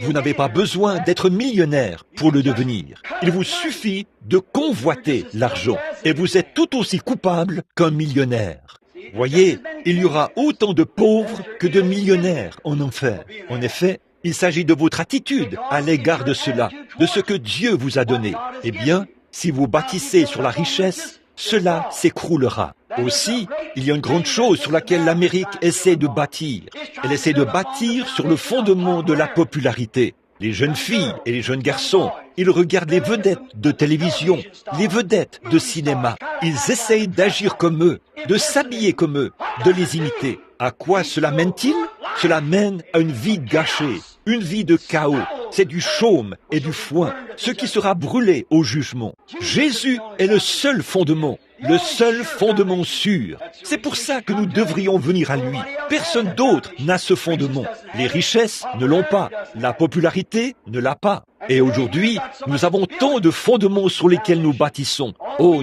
vous n'avez pas besoin d'être millionnaire pour le devenir. Il vous suffit de convoiter l'argent et vous êtes tout aussi coupable qu'un millionnaire. Voyez, il y aura autant de pauvres que de millionnaires en enfer. En effet, il s'agit de votre attitude à l'égard de cela, de ce que Dieu vous a donné. Eh bien, si vous bâtissez sur la richesse, cela s'écroulera. Aussi, il y a une grande chose sur laquelle l'Amérique essaie de bâtir. Elle essaie de bâtir sur le fondement de la popularité. Les jeunes filles et les jeunes garçons, ils regardent les vedettes de télévision, les vedettes de cinéma. Ils essayent d'agir comme eux, de s'habiller comme eux, de les imiter. À quoi cela mène-t-il? Cela mène à une vie gâchée, une vie de chaos. C'est du chaume et du foin, ce qui sera brûlé au jugement. Jésus est le seul fondement sûr. C'est pour ça que nous devrions venir à lui. Personne d'autre n'a ce fondement. Les richesses ne l'ont pas. La popularité ne l'a pas. Et aujourd'hui, nous avons tant de fondements sur lesquels nous bâtissons. Oh,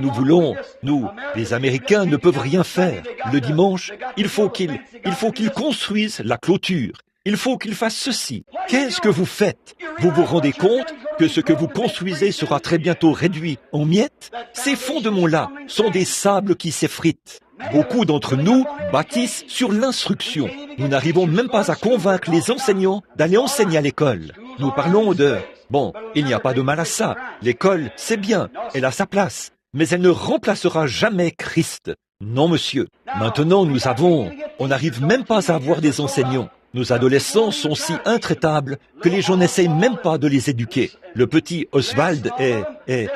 nous, les Américains ne peuvent rien faire. Le dimanche, il faut qu'ils construisent la clôture. Il faut qu'ils fassent ceci. Qu'est-ce que vous faites? Vous vous rendez compte que ce que vous construisez sera très bientôt réduit en miettes? Ces fondements-là sont des sables qui s'effritent. Beaucoup d'entre nous bâtissent sur l'instruction. Nous n'arrivons même pas à convaincre les enseignants d'aller enseigner à l'école. Nous parlons il n'y a pas de mal à ça. L'école, c'est bien, elle a sa place. Mais elle ne remplacera jamais Christ. Non, monsieur. Maintenant, on n'arrive même pas à avoir des enseignants. Nos adolescents sont si intraitables que les gens n'essayent même pas de les éduquer. Le petit Oswald et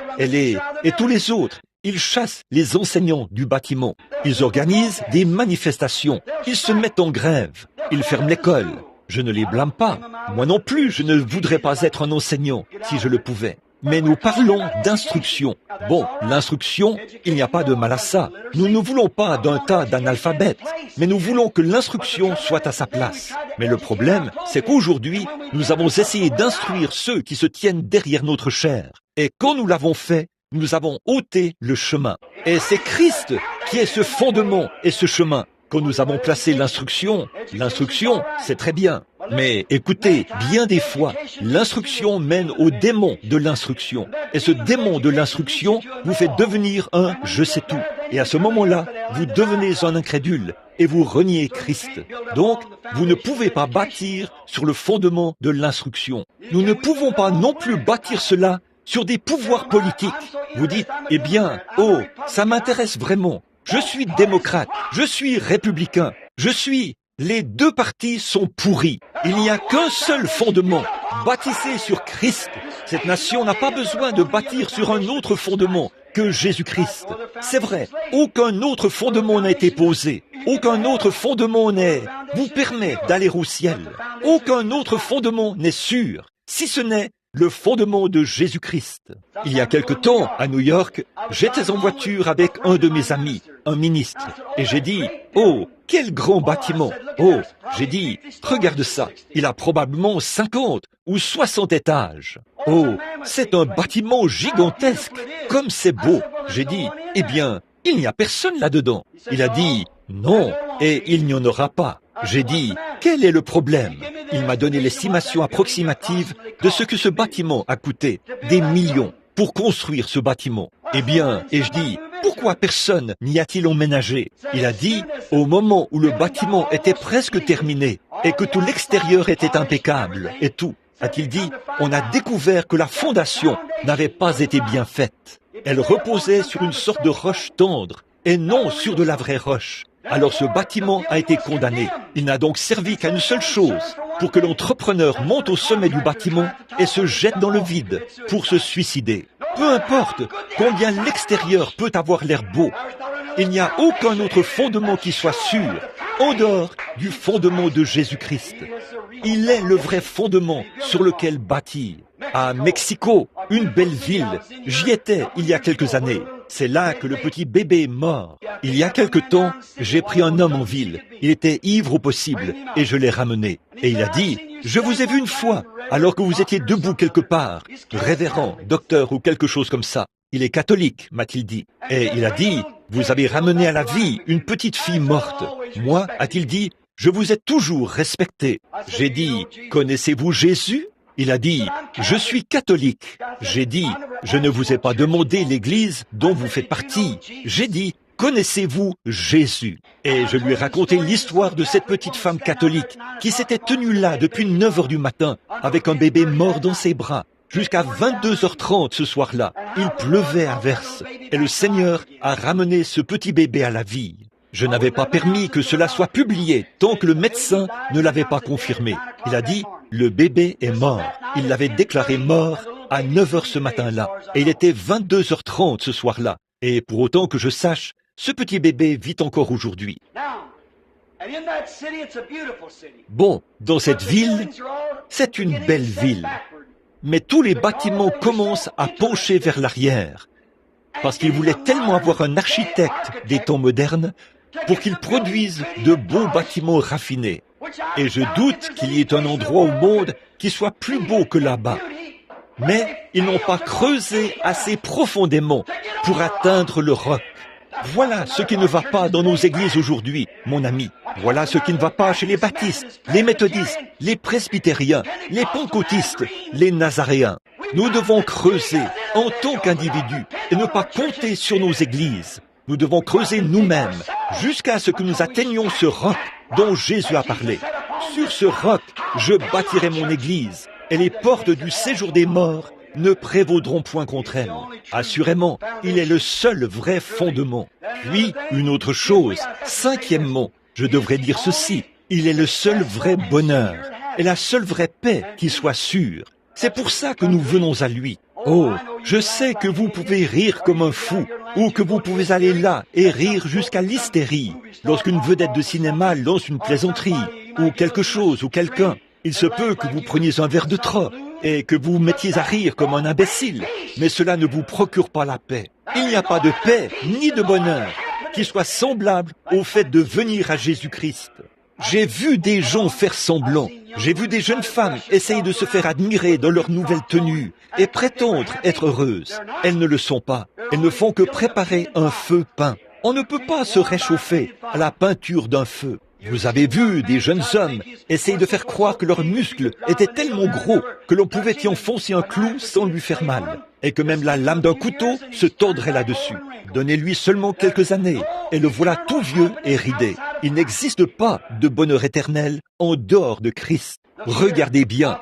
tous les autres, ils chassent les enseignants du bâtiment. Ils organisent des manifestations. Ils se mettent en grève. Ils ferment l'école. Je ne les blâme pas. Moi non plus, je ne voudrais pas être un enseignant si je le pouvais. Mais nous parlons d'instruction. Bon, l'instruction, il n'y a pas de mal à ça. Nous ne voulons pas d'un tas d'analphabètes, mais nous voulons que l'instruction soit à sa place. Mais le problème, c'est qu'aujourd'hui, nous avons essayé d'instruire ceux qui se tiennent derrière notre chair. Et quand nous l'avons fait, nous avons ôté le chemin. Et c'est Christ qui est ce fondement et ce chemin. Quand nous avons placé l'instruction, c'est très bien. Mais écoutez, bien des fois, l'instruction mène au démon de l'instruction. Et ce démon de l'instruction vous fait devenir un « je sais tout ». Et à ce moment-là, vous devenez un incrédule et vous reniez Christ. Donc, vous ne pouvez pas bâtir sur le fondement de l'instruction. Nous ne pouvons pas non plus bâtir cela sur des pouvoirs politiques. Vous dites, eh bien, ça m'intéresse vraiment. Je suis démocrate, je suis républicain, les 2 partis sont pourris. Il n'y a qu'un seul fondement, bâtissé sur Christ. Cette nation n'a pas besoin de bâtir sur un autre fondement que Jésus-Christ. C'est vrai, aucun autre fondement n'a été posé. Aucun autre fondement vous permet d'aller au ciel. Aucun autre fondement n'est sûr, si ce n'est le fondement de Jésus-Christ. Il y a quelque temps, à New York, j'étais en voiture avec un de mes amis, un ministre, et j'ai dit, quel grand bâtiment! J'ai dit, regarde ça, il a probablement 50 ou 60 étages. C'est un bâtiment gigantesque, comme c'est beau. J'ai dit, eh bien, il n'y a personne là-dedans. Il a dit, Non, et il n'y en aura pas. J'ai dit, quel est le problème? Il m'a donné l'estimation approximative de ce que ce bâtiment a coûté, des millions, pour construire ce bâtiment. Eh bien, et je dis, pourquoi personne n'y a-t-il emménagé? Il a dit, au moment où le bâtiment était presque terminé, et que tout l'extérieur était impeccable, et tout, a-t-il dit, on a découvert que la fondation n'avait pas été bien faite. Elle reposait sur une sorte de roche tendre, et non sur de la vraie roche. Alors ce bâtiment a été condamné. Il n'a donc servi qu'à une seule chose, pour que l'entrepreneur monte au sommet du bâtiment et se jette dans le vide pour se suicider. Peu importe combien l'extérieur peut avoir l'air beau, il n'y a aucun autre fondement qui soit sûr, en dehors du fondement de Jésus-Christ. Il est le vrai fondement sur lequel bâtir. À Mexico, une belle ville, j'y étais il y a quelques années. C'est là que le petit bébé est mort. Il y a quelque temps, j'ai pris un homme en ville. Il était ivre au possible et je l'ai ramené. Et il a dit, je vous ai vu une fois, alors que vous étiez debout quelque part, révérend, docteur ou quelque chose comme ça. Il est catholique, m'a-t-il dit. Et il a dit, vous avez ramené à la vie une petite fille morte. Moi, a-t-il dit, je vous ai toujours respecté. J'ai dit, connaissez-vous Jésus? Il a dit, je suis catholique. J'ai dit, je ne vous ai pas demandé l'église dont vous faites partie. J'ai dit, connaissez-vous Jésus? Et je lui ai raconté l'histoire de cette petite femme catholique qui s'était tenue là depuis 9 heures du matin avec un bébé mort dans ses bras. Jusqu'à 22h30 ce soir-là, il pleuvait à verse et le Seigneur a ramené ce petit bébé à la vie. Je n'avais pas permis que cela soit publié tant que le médecin ne l'avait pas confirmé. Il a dit, le bébé est mort. Il l'avait déclaré mort à 9h ce matin-là. Et il était 22h30 ce soir-là. Et pour autant que je sache, ce petit bébé vit encore aujourd'hui. Bon, dans cette ville, c'est une belle ville. Mais tous les bâtiments commencent à pencher vers l'arrière. Parce qu'ils voulaient tellement avoir un architecte des temps modernes pour qu'il produise de beaux bâtiments raffinés. Et je doute qu'il y ait un endroit au monde qui soit plus beau que là-bas. Mais ils n'ont pas creusé assez profondément pour atteindre le roc. Voilà ce qui ne va pas dans nos églises aujourd'hui, mon ami. Voilà ce qui ne va pas chez les baptistes, les méthodistes, les presbytériens, les pentecôtistes, les nazaréens. Nous devons creuser en tant qu'individus et ne pas compter sur nos églises. Nous devons creuser nous-mêmes jusqu'à ce que nous atteignions ce roc dont Jésus a parlé. Sur ce roc, je bâtirai mon église et les portes du séjour des morts ne prévaudront point contre elle. Assurément, il est le seul vrai fondement. Puis, une autre chose, cinquièmement, je devrais dire ceci, il est le seul vrai bonheur et la seule vraie paix qui soit sûre. C'est pour ça que nous venons à lui. Oh, je sais que vous pouvez rire comme un fou, ou que vous pouvez aller là et rire jusqu'à l'hystérie lorsqu'une vedette de cinéma lance une plaisanterie, ou quelque chose, ou quelqu'un. Il se peut que vous preniez un verre de trop et que vous vous mettiez à rire comme un imbécile, mais cela ne vous procure pas la paix. Il n'y a pas de paix ni de bonheur qui soit semblable au fait de venir à Jésus-Christ. J'ai vu des gens faire semblant. J'ai vu des jeunes femmes essayer de se faire admirer dans leur nouvelle tenue et prétendre être heureuses. Elles ne le sont pas. Elles ne font que préparer un feu peint. On ne peut pas se réchauffer à la peinture d'un feu. Vous avez vu des jeunes hommes essayer de faire croire que leurs muscles étaient tellement gros que l'on pouvait y enfoncer un clou sans lui faire mal, et que même la lame d'un couteau se tordrait là-dessus. Donnez-lui seulement quelques années, et le voilà tout vieux et ridé. Il n'existe pas de bonheur éternel en dehors de Christ. Regardez bien,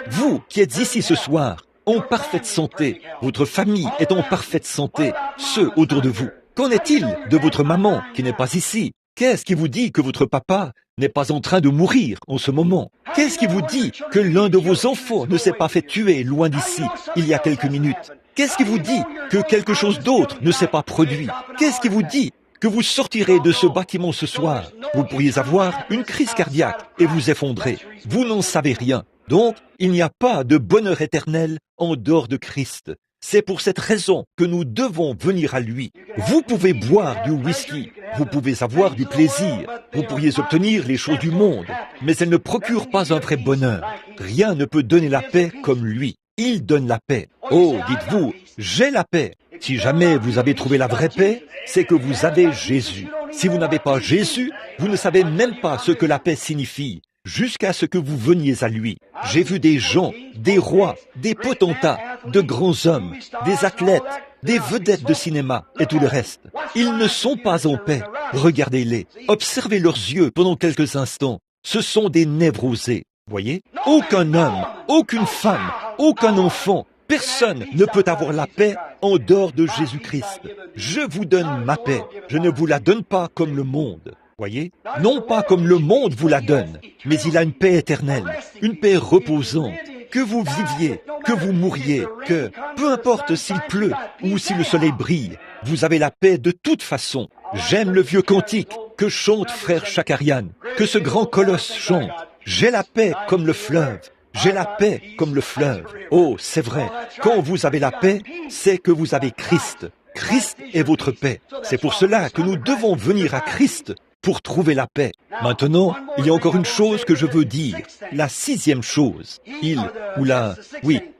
vous qui êtes ici ce soir, en parfaite santé, votre famille est en parfaite santé, ceux autour de vous. Qu'en est-il de votre maman qui n'est pas ici? Qu'est-ce qui vous dit que votre papa n'est pas en train de mourir en ce moment? Qu'est-ce qui vous dit que l'un de vos enfants ne s'est pas fait tuer loin d'ici il y a quelques minutes? Qu'est-ce qui vous dit que quelque chose d'autre ne s'est pas produit? Qu'est-ce qui vous dit que vous sortirez de ce bâtiment ce soir? Vous pourriez avoir une crise cardiaque et vous effondrer. Vous n'en savez rien. Donc, il n'y a pas de bonheur éternel en dehors de Christ. C'est pour cette raison que nous devons venir à lui. Vous pouvez boire du whisky, vous pouvez avoir du plaisir, vous pourriez obtenir les choses du monde, mais elles ne procurent pas un vrai bonheur. Rien ne peut donner la paix comme lui. Il donne la paix. Oh, dites-vous, j'ai la paix. Si jamais vous avez trouvé la vraie paix, c'est que vous avez Jésus. Si vous n'avez pas Jésus, vous ne savez même pas ce que la paix signifie, jusqu'à ce que vous veniez à lui. J'ai vu des gens, des rois, des potentats, de grands hommes, des athlètes, des vedettes de cinéma et tout le reste. Ils ne sont pas en paix. Regardez-les, observez leurs yeux pendant quelques instants. Ce sont des névrosés. Voyez, aucun homme, aucune femme, aucun enfant, personne ne peut avoir la paix en dehors de Jésus-Christ. Je vous donne ma paix. Je ne vous la donne pas comme le monde. Voyez, non pas comme le monde vous la donne, mais il a une paix éternelle, une paix reposante. Que vous viviez, que vous mouriez, que, peu importe s'il pleut ou si le soleil brille, vous avez la paix de toute façon. J'aime le vieux cantique que chante frère Chakarian, que ce grand colosse chante. J'ai la paix comme le fleuve. J'ai la paix comme le fleuve. Oh, c'est vrai. Quand vous avez la paix, c'est que vous avez Christ. Christ est votre paix. C'est pour cela que nous devons venir à Christ pour trouver la paix. Maintenant, il y a encore une chose que je veux dire. La sixième chose,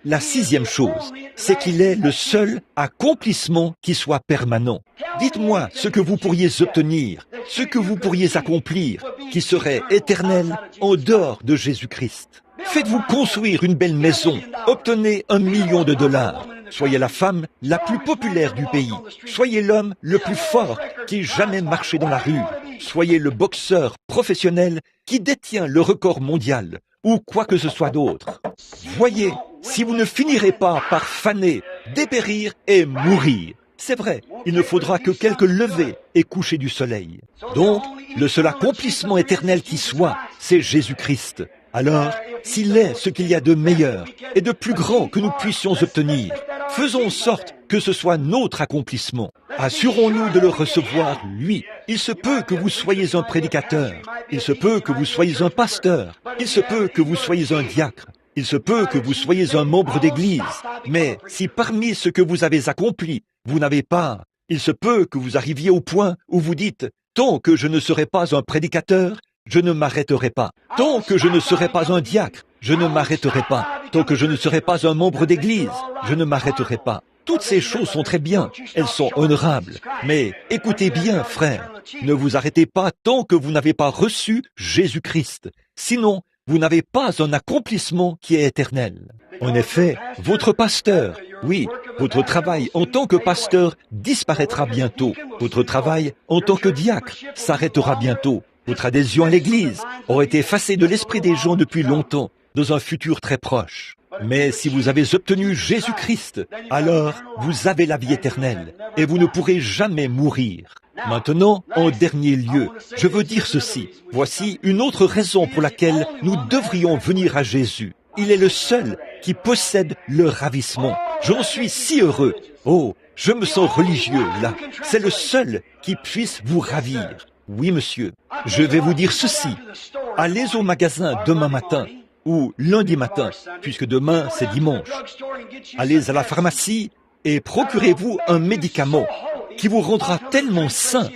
la sixième chose, c'est qu'il est le seul accomplissement qui soit permanent. Dites-moi ce que vous pourriez obtenir, ce que vous pourriez accomplir, qui serait éternel en dehors de Jésus-Christ. Faites-vous construire une belle maison, obtenez $1 million. Soyez la femme la plus populaire du pays. Soyez l'homme le plus fort qui ait jamais marché dans la rue. Soyez le boxeur professionnel qui détient le record mondial ou quoi que ce soit d'autre. Voyez, si vous ne finirez pas par faner, dépérir et mourir. C'est vrai, il ne faudra que quelques levées et couchers du soleil. Donc, le seul accomplissement éternel qui soit, c'est Jésus-Christ. Alors, s'il est ce qu'il y a de meilleur et de plus grand que nous puissions obtenir, faisons en sorte que ce soit notre accomplissement. Assurons-nous de le recevoir, lui. Il se peut que vous soyez un prédicateur, il se peut que vous soyez un pasteur, il se peut que vous soyez un diacre, il se peut que vous soyez un membre d'église, mais si parmi ce que vous avez accompli, vous n'avez pas, il se peut que vous arriviez au point où vous dites « Tant que je ne serai pas un prédicateur, je ne m'arrêterai pas. Tant que je ne serai pas un diacre, je ne m'arrêterai pas. Tant que je ne serai pas un membre d'église, je ne m'arrêterai pas. » Toutes ces choses sont très bien, elles sont honorables. Mais écoutez bien, frères, ne vous arrêtez pas tant que vous n'avez pas reçu Jésus-Christ. Sinon, vous n'avez pas un accomplissement qui est éternel. En effet, votre pasteur, oui, votre travail en tant que pasteur disparaîtra bientôt. Votre travail en tant que diacre s'arrêtera bientôt. Votre adhésion à l'Église aura été effacée de l'esprit des gens depuis longtemps, dans un futur très proche. Mais si vous avez obtenu Jésus-Christ, alors vous avez la vie éternelle et vous ne pourrez jamais mourir. Maintenant, en dernier lieu, je veux dire ceci. Voici une autre raison pour laquelle nous devrions venir à Jésus. Il est le seul qui possède le ravissement. J'en suis si heureux. Oh, je me sens religieux là. C'est le seul qui puisse vous ravir. Oui, monsieur. Je vais vous dire ceci. Allez au magasin demain matin ou lundi matin, puisque demain c'est dimanche. Allez à la pharmacie et procurez-vous un médicament qui vous rendra tellement sain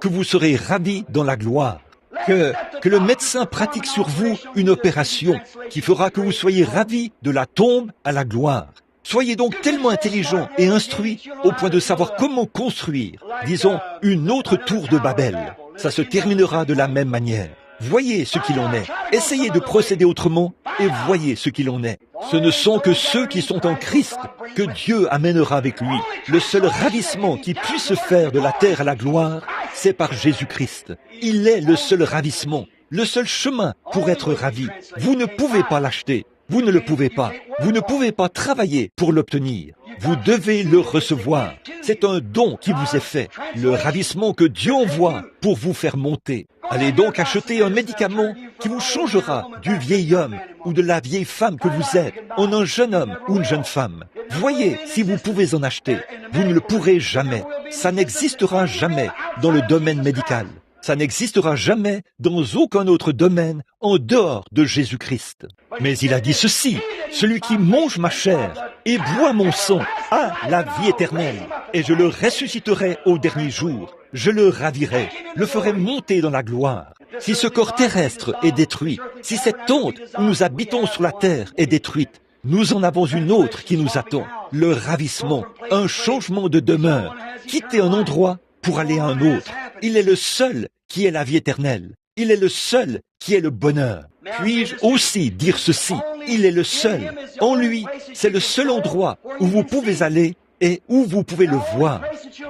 que vous serez ravi dans la gloire. Que le médecin pratique sur vous une opération qui fera que vous soyez ravis de la tombe à la gloire. Soyez donc tellement intelligent et instruit au point de savoir comment construire, disons, une autre tour de Babel. Ça se terminera de la même manière. Voyez ce qu'il en est. Essayez de procéder autrement et voyez ce qu'il en est. Ce ne sont que ceux qui sont en Christ que Dieu amènera avec lui. Le seul ravissement qui puisse se faire de la terre à la gloire, c'est par Jésus-Christ. Il est le seul ravissement, le seul chemin pour être ravi. Vous ne pouvez pas l'acheter. Vous ne le pouvez pas. Vous ne pouvez pas travailler pour l'obtenir. Vous devez le recevoir. C'est un don qui vous est fait. Le ravissement que Dieu envoie pour vous faire monter. Allez donc acheter un médicament qui vous changera du vieil homme ou de la vieille femme que vous êtes en un jeune homme ou une jeune femme. Voyez si vous pouvez en acheter. Vous ne le pourrez jamais. Ça n'existera jamais dans le domaine médical. Ça n'existera jamais dans aucun autre domaine en dehors de Jésus-Christ. Mais il a dit ceci, celui qui mange ma chair et boit mon sang a la vie éternelle, et je le ressusciterai au dernier jour. Je le ravirai, le ferai monter dans la gloire. Si ce corps terrestre est détruit, si cette tente où nous habitons sur la terre est détruite, nous en avons une autre qui nous attend. le ravissement, un changement de demeure, quitter un endroit pour aller à un autre. Il est le seul qui est la vie éternelle. Il est le seul qui est le bonheur. Puis-je aussi dire ceci? Il est le seul. En lui, c'est le seul endroit où vous pouvez aller et où vous pouvez le voir.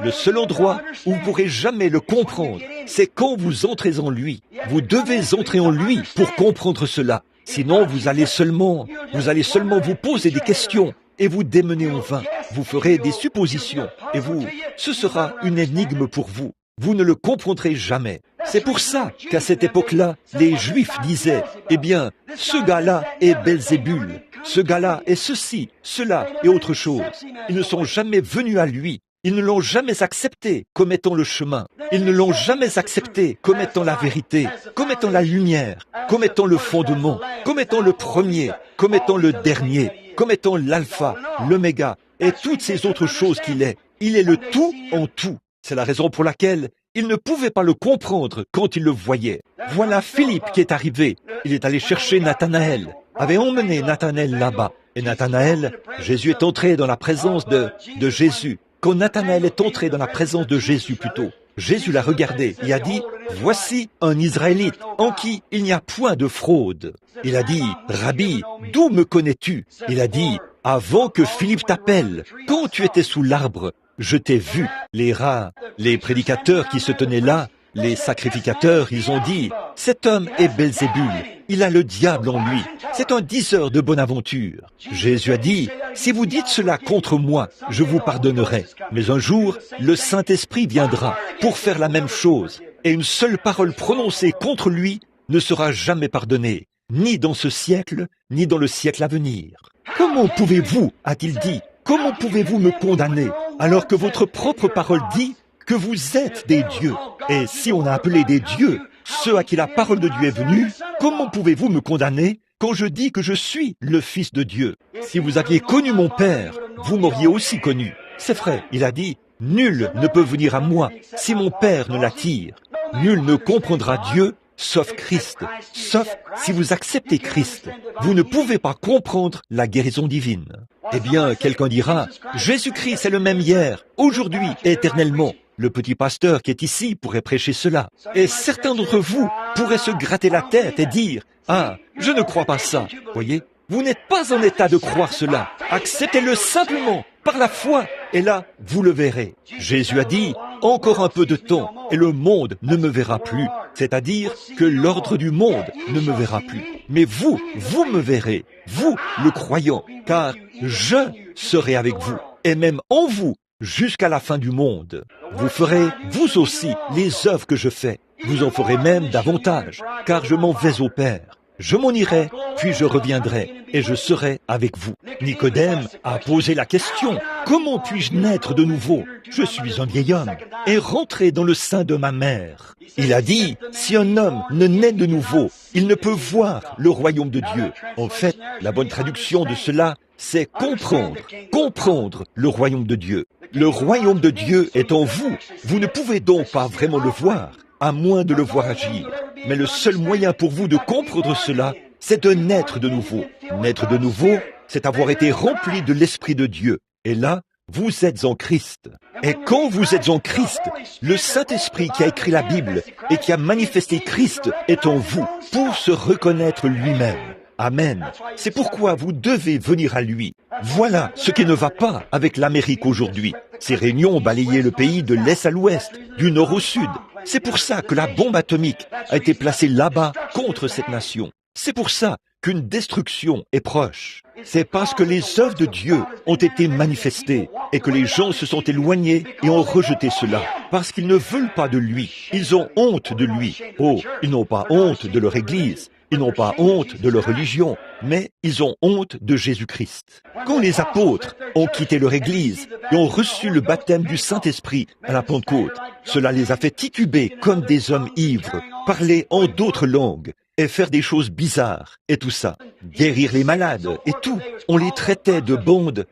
Le seul endroit où vous ne pourrez jamais le comprendre, c'est quand vous entrez en lui. Vous devez entrer en lui pour comprendre cela. Sinon, vous allez seulement vous poser des questions et vous démener en vain. Vous ferez des suppositions et ce sera une énigme pour vous. Vous ne le comprendrez jamais. C'est pour ça qu'à cette époque-là, les Juifs disaient, eh bien, ce gars-là est Belzébul, ce gars-là est ceci, cela et autre chose. Ils ne sont jamais venus à lui. Ils ne l'ont jamais accepté comme étant le chemin. Ils ne l'ont jamais accepté comme étant la vérité, comme étant la lumière, comme étant le fondement, comme étant le premier, comme étant le dernier, comme étant l'alpha, l'oméga et toutes ces autres choses qu'il est. Il est le tout en tout. C'est la raison pour laquelle ils ne pouvaient pas le comprendre quand ils le voyaient. Voilà Philippe qui est arrivé. Il est allé chercher Nathanaël, avait emmené Nathanaël là-bas. Et Nathanaël, Jésus est entré dans la présence de Jésus. Quand Nathanaël est entré dans la présence de Jésus plutôt, Jésus l'a regardé et a dit, « Voici un Israélite en qui il n'y a point de fraude. » Il a dit, « Rabbi, d'où me connais-tu » Il a dit, « Avant que Philippe t'appelle, quand tu étais sous l'arbre, je t'ai vu. » Les prédicateurs qui se tenaient là, les sacrificateurs, ils ont dit, « Cet homme est Belzébul, il a le diable en lui, c'est un diseur de bonne aventure. » Jésus a dit, « Si vous dites cela contre moi, je vous pardonnerai. Mais un jour, le Saint-Esprit viendra pour faire la même chose, et une seule parole prononcée contre lui ne sera jamais pardonnée, ni dans ce siècle, ni dans le siècle à venir. » Comment pouvez-vous, a-t-il dit, comment pouvez-vous me condamner alors que votre propre parole dit que vous êtes des dieux? Et si on a appelé des dieux ceux à qui la parole de Dieu est venue, comment pouvez-vous me condamner quand je dis que je suis le Fils de Dieu? Si vous aviez connu mon Père, vous m'auriez aussi connu. C'est vrai, il a dit, nul ne peut venir à moi si mon Père ne l'attire. Nul ne comprendra Dieu sauf Christ, sauf si vous acceptez Christ. Vous ne pouvez pas comprendre la guérison divine. Eh bien, quelqu'un dira, Jésus-Christ est le même hier, aujourd'hui et éternellement. Le petit pasteur qui est ici pourrait prêcher cela. Et certains d'entre vous pourraient se gratter la tête et dire, ah, je ne crois pas ça. Voyez, vous n'êtes pas en état de croire cela. Acceptez-le simplement, par la foi, et là, vous le verrez. Jésus a dit, encore un peu de temps, et le monde ne me verra plus. C'est-à-dire que l'ordre du monde ne me verra plus. Mais vous me verrez, vous, le croyant, car je serai avec vous, et même en vous, jusqu'à la fin du monde. Vous ferez, vous aussi, les œuvres que je fais. Vous en ferez même davantage, car je m'en vais au Père. Je m'en irai, puis je reviendrai, et je serai avec vous. Nicodème a posé la question, comment puis-je naître de nouveau? Je suis un vieil homme, et rentrer dans le sein de ma mère. Il a dit, si un homme ne naît de nouveau, il ne peut voir le royaume de Dieu. En fait, la bonne traduction de cela, c'est comprendre le royaume de Dieu. Le royaume de Dieu est en vous. Vous ne pouvez donc pas vraiment le voir, à moins de le voir agir. Mais le seul moyen pour vous de comprendre cela, c'est de naître de nouveau. Naître de nouveau, c'est avoir été rempli de l'Esprit de Dieu. Et là, vous êtes en Christ. Et quand vous êtes en Christ, le Saint-Esprit qui a écrit la Bible et qui a manifesté Christ est en vous pour se reconnaître lui-même. Amen. C'est pourquoi vous devez venir à lui. Voilà ce qui ne va pas avec l'Amérique aujourd'hui. Ces réunions ont balayé le pays de l'Est à l'Ouest, du Nord au Sud. C'est pour ça que la bombe atomique a été placée là-bas contre cette nation. C'est pour ça qu'une destruction est proche. C'est parce que les œuvres de Dieu ont été manifestées et que les gens se sont éloignés et ont rejeté cela. Parce qu'ils ne veulent pas de lui. Ils ont honte de lui. Oh, ils n'ont pas honte de leur Église. Ils n'ont pas honte de leur religion, mais ils ont honte de Jésus-Christ. Quand les apôtres ont quitté leur Église et ont reçu le baptême du Saint-Esprit à la Pentecôte, cela les a fait tituber comme des hommes ivres, parler en d'autres langues, et faire des choses bizarres et tout ça. Guérir les malades et tout. On les traitait de bondes,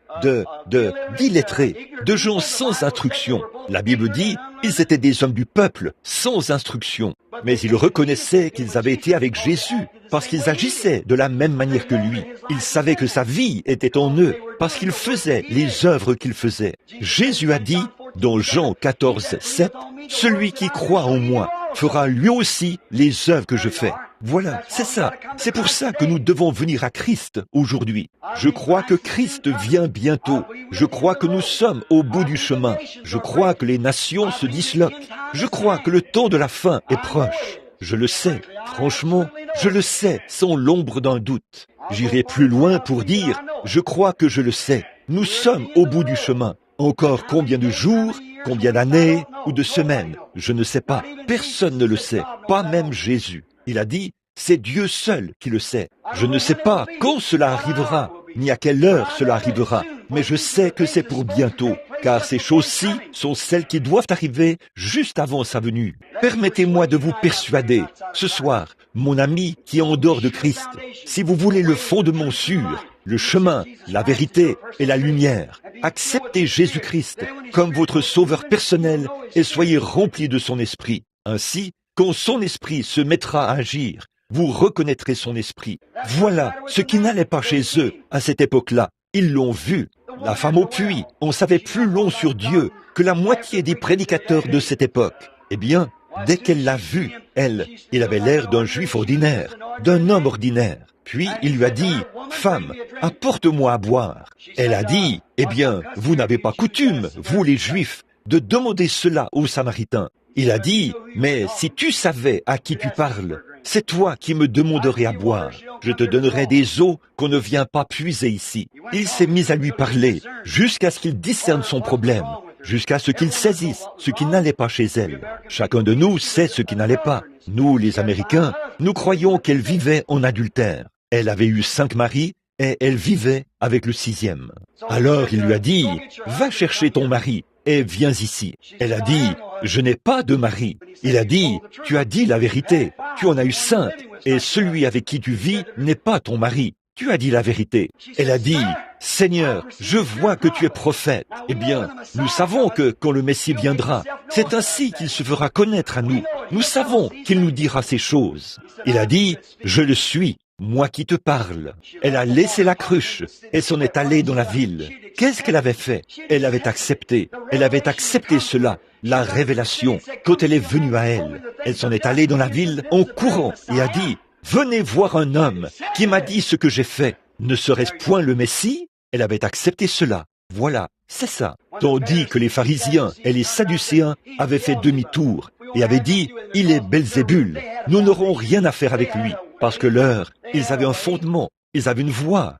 d'illettrés, de gens sans instruction. La Bible dit, ils étaient des hommes du peuple, sans instruction. Mais ils reconnaissaient qu'ils avaient été avec Jésus, parce qu'ils agissaient de la même manière que lui. Ils savaient que sa vie était en eux, parce qu'ils faisaient les œuvres qu'il faisait. Jésus a dit, dans Jean 14, 7, « Celui qui croit en moi fera lui aussi les œuvres que je fais. » Voilà, c'est ça. C'est pour ça que nous devons venir à Christ aujourd'hui. Je crois que Christ vient bientôt. Je crois que nous sommes au bout du chemin. Je crois que les nations se disloquent. Je crois que le temps de la fin est proche. Je le sais, franchement, je le sais, sans l'ombre d'un doute. J'irai plus loin pour dire, je crois que je le sais. Nous sommes au bout du chemin. Encore combien de jours, combien d'années ou de semaines, je ne sais pas. Personne ne le sait, pas même Jésus. Il a dit, c'est Dieu seul qui le sait. Je ne sais pas quand cela arrivera, ni à quelle heure cela arrivera, mais je sais que c'est pour bientôt, car ces choses-ci sont celles qui doivent arriver juste avant sa venue. Permettez-moi de vous persuader, ce soir, mon ami qui est en dehors de Christ, si vous voulez le fondement sûr, le chemin, la vérité et la lumière, acceptez Jésus-Christ comme votre sauveur personnel et soyez remplis de son esprit. Ainsi, quand son esprit se mettra à agir, vous reconnaîtrez son esprit. Voilà ce qui n'allait pas chez eux à cette époque-là. Ils l'ont vu. La femme au puits en savait plus long sur Dieu que la moitié des prédicateurs de cette époque. Eh bien, dès qu'elle l'a vu, il avait l'air d'un juif ordinaire, d'un homme ordinaire. Puis il lui a dit, « Femme, apporte-moi à boire. » Elle a dit, « Eh bien, vous n'avez pas coutume, vous les Juifs, de demander cela aux Samaritains. » Il a dit, « Mais si tu savais à qui tu parles, c'est toi qui me demanderais à boire. Je te donnerai des eaux qu'on ne vient pas puiser ici. » Il s'est mis à lui parler jusqu'à ce qu'il discerne son problème, jusqu'à ce qu'il saisisse ce qui n'allait pas chez elle. Chacun de nous sait ce qui n'allait pas. Nous, les Américains, nous croyons qu'elle vivait en adultère. Elle avait eu 5 maris et elle vivait avec le 6e. Alors il lui a dit, « Va chercher ton mari et viens ici. » Elle a dit, « Je n'ai pas de mari. » Il a dit, « Tu as dit la vérité. Tu en as eu 5 et celui avec qui tu vis n'est pas ton mari. Tu as dit la vérité. » Elle a dit, « Seigneur, je vois que tu es prophète. » Eh bien, nous savons que quand le Messie viendra, c'est ainsi qu'il se fera connaître à nous. Nous savons qu'il nous dira ces choses. Il a dit, « Je le suis. Moi qui te parle. » Elle a laissé la cruche et s'en est allée dans la ville. Qu'est-ce qu'elle avait fait? Elle avait accepté. Elle avait accepté cela, la révélation, quand elle est venue à elle. Elle s'en est allée dans la ville en courant et a dit, « Venez voir un homme qui m'a dit ce que j'ai fait. Ne serait-ce point le Messie ?» Elle avait accepté cela. Voilà, c'est ça. Tandis que les pharisiens et les sadducéens avaient fait demi-tour et avaient dit, « Il est Belzébul, nous n'aurons rien à faire avec lui. » Parce que ils avaient un fondement, ils avaient une voix.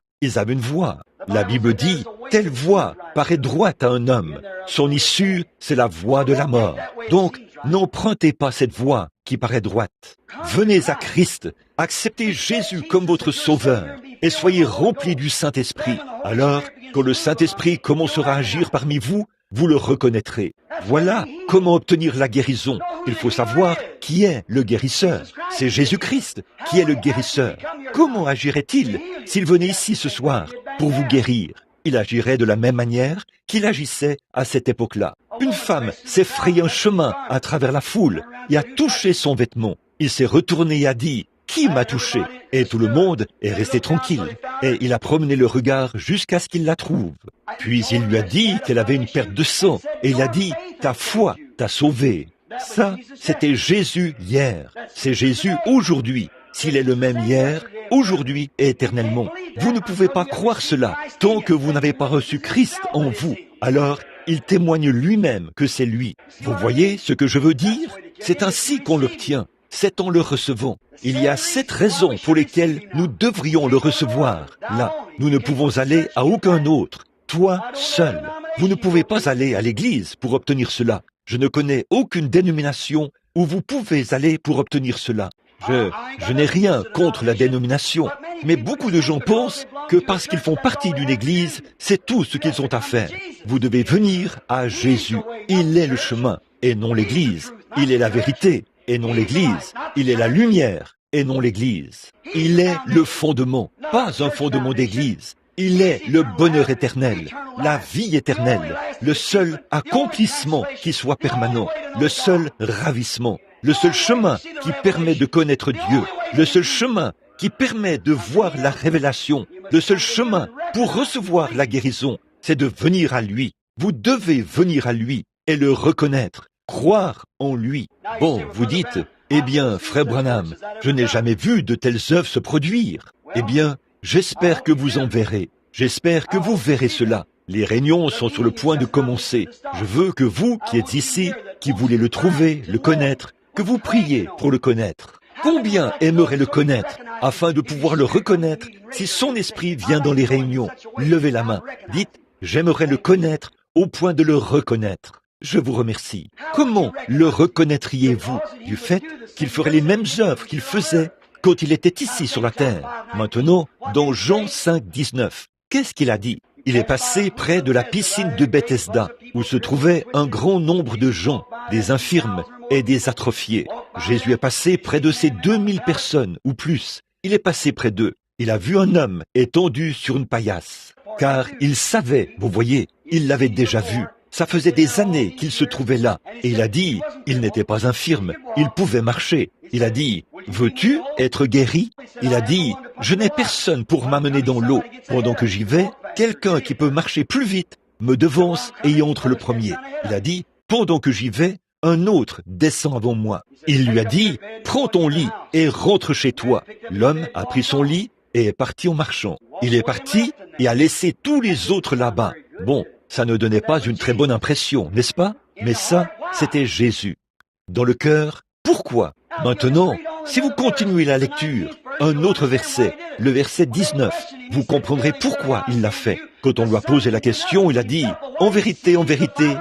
La Bible dit, « Telle voix paraît droite à un homme. Son issue, c'est la voie de la mort. » Donc, n'empruntez pas cette voie qui paraît droite. Venez à Christ, acceptez Jésus comme votre sauveur et soyez remplis du Saint-Esprit. Alors, quand le Saint-Esprit commencera à agir parmi vous, vous le reconnaîtrez. Voilà comment obtenir la guérison. Il faut savoir qui est le guérisseur. C'est Jésus-Christ qui est le guérisseur. Comment agirait-il s'il venait ici ce soir pour vous guérir? Il agirait de la même manière qu'il agissait à cette époque-là. Une femme s'est frayé un chemin à travers la foule et a touché son vêtement. Il s'est retourné et a dit, « Qui m'a touché ?» Et tout le monde est resté tranquille. Et il a promené le regard jusqu'à ce qu'il la trouve. Puis il lui a dit qu'elle avait une perte de sang. Et il a dit, « Ta foi t'a sauvée. » Ça, c'était Jésus hier. C'est Jésus aujourd'hui. S'il est le même hier, aujourd'hui et éternellement. Vous ne pouvez pas croire cela tant que vous n'avez pas reçu Christ en vous. Alors, il témoigne lui-même que c'est lui. Vous voyez ce que je veux dire? C'est ainsi qu'on l'obtient. C'est en le recevant. Il y a 7 raisons pour lesquelles nous devrions le recevoir. Là, nous ne pouvons aller à aucun autre. Toi seul. Vous ne pouvez pas aller à l'église pour obtenir cela. Je ne connais aucune dénomination où vous pouvez aller pour obtenir cela. Je n'ai rien contre la dénomination, mais beaucoup de gens pensent que parce qu'ils font partie d'une église, c'est tout ce qu'ils ont à faire. Vous devez venir à Jésus. Il est le chemin et non l'église. Il est la vérité et non l'église. Il est la lumière et non l'Église. Il est le fondement, pas un fondement d'Église. Il est le bonheur éternel, la vie éternelle, le seul accomplissement qui soit permanent, le seul ravissement, le seul chemin qui permet de connaître Dieu, le seul chemin qui permet de voir la révélation, le seul chemin pour recevoir la guérison, c'est de venir à lui. Vous devez venir à lui et le reconnaître, croire en lui. Bon, vous dites, eh bien, frère Branham, je n'ai jamais vu de telles œuvres se produire. Eh bien, j'espère que vous en verrez. J'espère que vous verrez cela. Les réunions sont sur le point de commencer. Je veux que vous, qui êtes ici, qui voulez le trouver, le connaître, que vous priez pour le connaître. Combien aimeraient le connaître, afin de pouvoir le reconnaître, si son esprit vient dans les réunions? Levez la main. Dites, j'aimerais le connaître au point de le reconnaître. Je vous remercie. Comment le reconnaîtriez-vous? Du fait qu'il ferait les mêmes œuvres qu'il faisait quand il était ici sur la terre. Maintenant, dans Jean 5, 19, qu'est-ce qu'il a dit? Il est passé près de la piscine de Bethesda, où se trouvait un grand nombre de gens, des infirmes et des atrophiés. Jésus est passé près de ces 2000 personnes, ou plus. Il est passé près d'eux. Il a vu un homme étendu sur une paillasse. Car il savait, vous voyez, il l'avait déjà vu. Ça faisait des années qu'il se trouvait là. Et il a dit, il n'était pas infirme, il pouvait marcher. Il a dit, veux-tu être guéri? Il a dit, je n'ai personne pour m'amener dans l'eau. Pendant que j'y vais, quelqu'un qui peut marcher plus vite me devance et y entre le premier. Il a dit, pendant que j'y vais, un autre descend avant moi. Il lui a dit, prends ton lit et rentre chez toi. L'homme a pris son lit et est parti en marchant. Il est parti et a laissé tous les autres là-bas. Bon, ça ne donnait pas une très bonne impression, n'est-ce pas? Mais ça, c'était Jésus. Dans le cœur, pourquoi? Maintenant, si vous continuez la lecture, un autre verset, le verset 19, vous comprendrez pourquoi il l'a fait. Quand on lui a posé la question, il a dit, en vérité,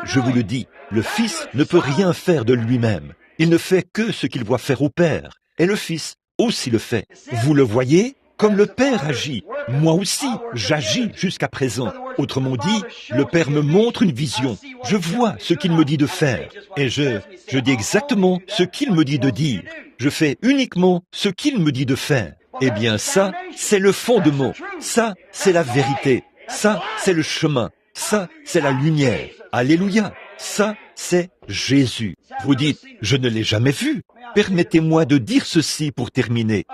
je vous le dis, le Fils ne peut rien faire de lui-même. Il ne fait que ce qu'il voit faire au Père. Et le Fils aussi le fait. Vous le voyez? Comme le Père agit, moi aussi, j'agis jusqu'à présent. Autrement dit, le Père me montre une vision. Je vois ce qu'il me dit de faire. Et je dis exactement ce qu'il me dit de dire. Je fais uniquement ce qu'il me dit de faire. Eh bien ça, c'est le fondement. Ça, c'est la vérité. Ça, c'est le chemin. Ça, c'est la lumière. Alléluia. Ça, c'est Jésus. Vous dites, je ne l'ai jamais vu. Permettez-moi de dire ceci pour terminer.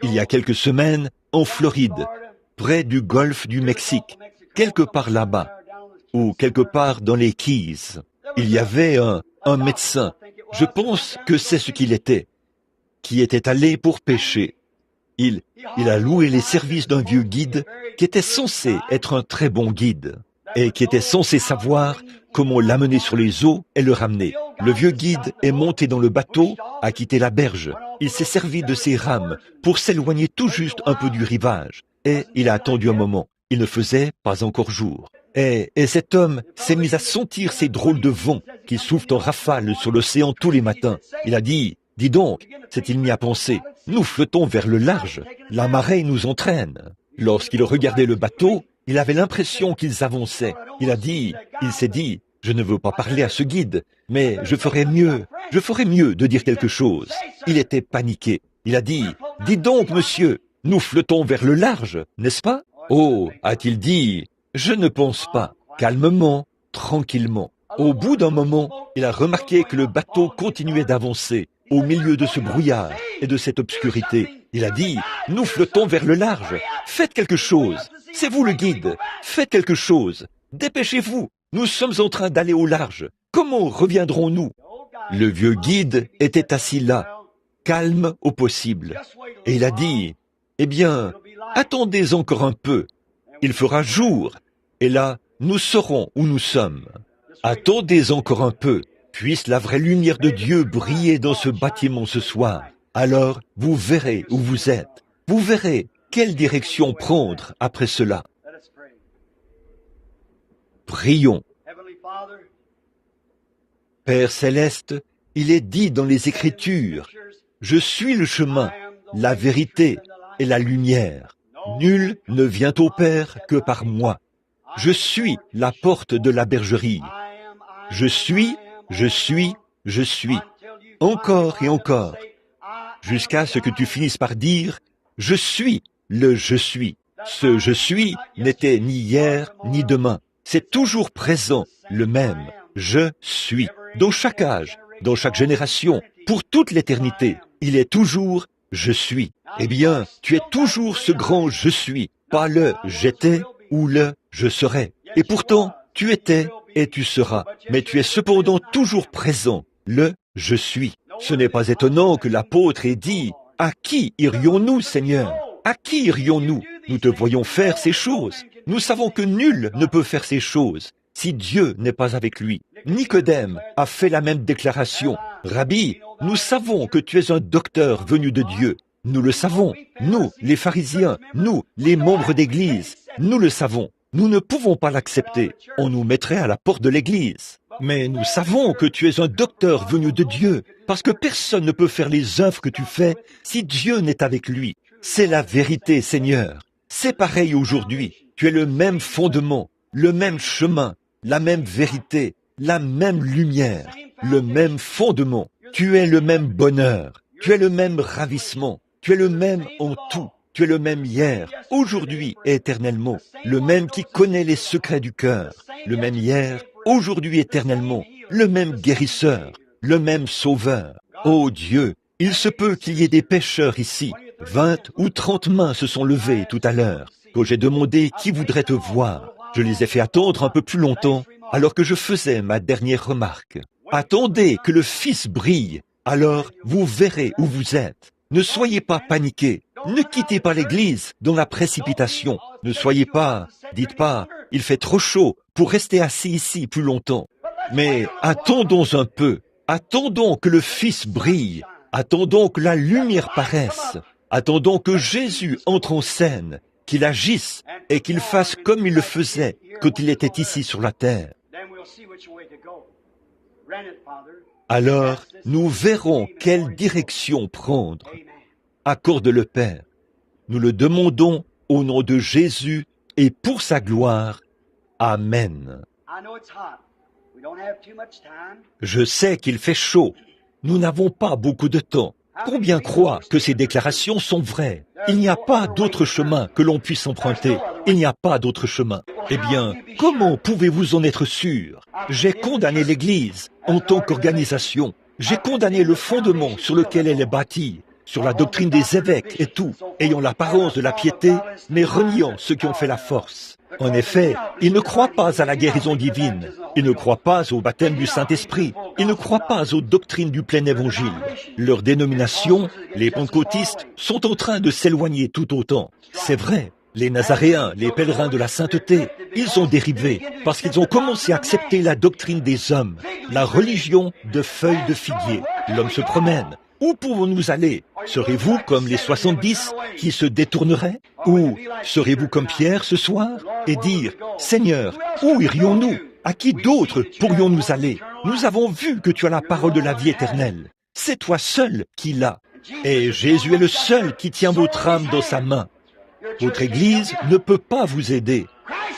Il y a quelques semaines, en Floride, près du golfe du Mexique, quelque part là-bas, ou quelque part dans les Keys, il y avait un médecin, je pense que c'est ce qu'il était, qui était allé pour pêcher. Il a loué les services d'un vieux guide qui était censé être un très bon guide et qui était censé savoir comment l'amener sur les eaux et le ramener. Le vieux guide est monté dans le bateau, a quitté la berge. Il s'est servi de ses rames pour s'éloigner tout juste un peu du rivage. Et il a attendu un moment. Il ne faisait pas encore jour. Et cet homme s'est mis à sentir ces drôles de vents qui soufflent en rafale sur l'océan tous les matins. Il a dit, dis donc, s'est-il mis à penser, nous flottons vers le large, la marée nous entraîne. Lorsqu'il regardait le bateau, il avait l'impression qu'ils avançaient. Il s'est dit, je ne veux pas parler à ce guide, mais je ferais mieux de dire quelque chose. Il était paniqué. Il a dit, dis donc, monsieur, nous flottons vers le large, n'est-ce pas? Oh, a-t-il dit, je ne pense pas. Calmement, tranquillement. Au bout d'un moment, il a remarqué que le bateau continuait d'avancer au milieu de ce brouillard et de cette obscurité. Il a dit, nous flottons vers le large, faites quelque chose. C'est vous le guide, faites quelque chose. Dépêchez-vous, nous sommes en train d'aller au large. Comment reviendrons-nous? Le vieux guide était assis là, calme au possible. Et il a dit, eh bien, attendez encore un peu. Il fera jour, et là, nous saurons où nous sommes. Attendez encore un peu. Puisse la vraie lumière de Dieu briller dans ce bâtiment ce soir. Alors, vous verrez où vous êtes. Vous verrez quelle direction prendre après cela. Prions. Père céleste, il est dit dans les Écritures, « Je suis le chemin, la vérité et la lumière. Nul ne vient au Père que par moi. Je suis la porte de la bergerie. Je suis. Encore et encore. jusqu'à ce que tu finisses par dire « Je suis le je suis ». Ce « je suis » n'était ni hier ni demain. C'est toujours présent, le même « je suis ». Dans chaque âge, dans chaque génération, pour toute l'éternité, il est toujours « je suis ». Eh bien, tu es toujours ce grand « je suis », pas le « j'étais » ou le « je serai ». Et pourtant, tu étais et tu seras, mais tu es cependant toujours présent, le « je suis ». Ce n'est pas étonnant que l'apôtre ait dit « À qui irions-nous, Seigneur ? À qui irions-nous ? Nous te voyons faire ces choses. Nous savons que nul ne peut faire ces choses si Dieu n'est pas avec lui. » Nicodème a fait la même déclaration. « Rabbi, nous savons que tu es un docteur venu de Dieu. » Nous le savons. Nous, les pharisiens, nous, les membres d'Église, nous le savons. Nous ne pouvons pas l'accepter. On nous mettrait à la porte de l'Église. Mais nous savons que tu es un docteur venu de Dieu, parce que personne ne peut faire les œuvres que tu fais si Dieu n'est avec lui. C'est la vérité, Seigneur. C'est pareil aujourd'hui. Tu es le même fondement, le même chemin, la même vérité, la même lumière, le même fondement. Tu es le même bonheur, tu es le même ravissement, tu es le même en tout. Tu es le même hier, aujourd'hui et éternellement, le même qui connaît les secrets du cœur, le même hier, aujourd'hui éternellement, le même guérisseur, le même sauveur. Ô Dieu, il se peut qu'il y ait des pécheurs ici. 20 ou 30 mains se sont levées tout à l'heure, quand j'ai demandé qui voudrait te voir. Je les ai fait attendre un peu plus longtemps, alors que je faisais ma dernière remarque. Attendez que le Fils brille, alors vous verrez où vous êtes. Ne soyez pas paniqués. Ne quittez pas l'église dans la précipitation. Ne soyez pas, dites pas, il fait trop chaud pour rester assis ici plus longtemps. Mais attendons un peu. Attendons que le Fils brille. Attendons que la lumière paraisse. Attendons que Jésus entre en scène, qu'il agisse et qu'il fasse comme il le faisait quand il était ici sur la terre. Alors, nous verrons quelle direction prendre. Accorde le Père. Nous le demandons au nom de Jésus et pour sa gloire. Amen. Je sais qu'il fait chaud. Nous n'avons pas beaucoup de temps. Combien croient que ces déclarations sont vraies? Il n'y a pas d'autre chemin que l'on puisse emprunter. Il n'y a pas d'autre chemin. Eh bien, comment pouvez-vous en être sûr? J'ai condamné l'Église en tant qu'organisation. J'ai condamné le fondement sur lequel elle est bâtie, sur la doctrine des évêques et tout, ayant l'apparence de la piété, mais reniant ceux qui ont fait la force. En effet, ils ne croient pas à la guérison divine, ils ne croient pas au baptême du Saint-Esprit, ils ne croient pas aux doctrines du plein évangile. Leur dénomination, les pentecôtistes, sont en train de s'éloigner tout autant. C'est vrai, les Nazaréens, les pèlerins de la sainteté, ils ont dérivé parce qu'ils ont commencé à accepter la doctrine des hommes, la religion de feuilles de figuier. L'homme se promène. Où pouvons-nous aller? Serez-vous comme les 70 qui se détourneraient? Ou serez-vous comme Pierre ce soir et dire « Seigneur, où irions-nous? À qui d'autre pourrions-nous aller? Nous avons vu que tu as la parole de la vie éternelle. C'est toi seul qui l'as. Et Jésus est le seul qui tient votre âme dans sa main. Votre Église ne peut pas vous aider.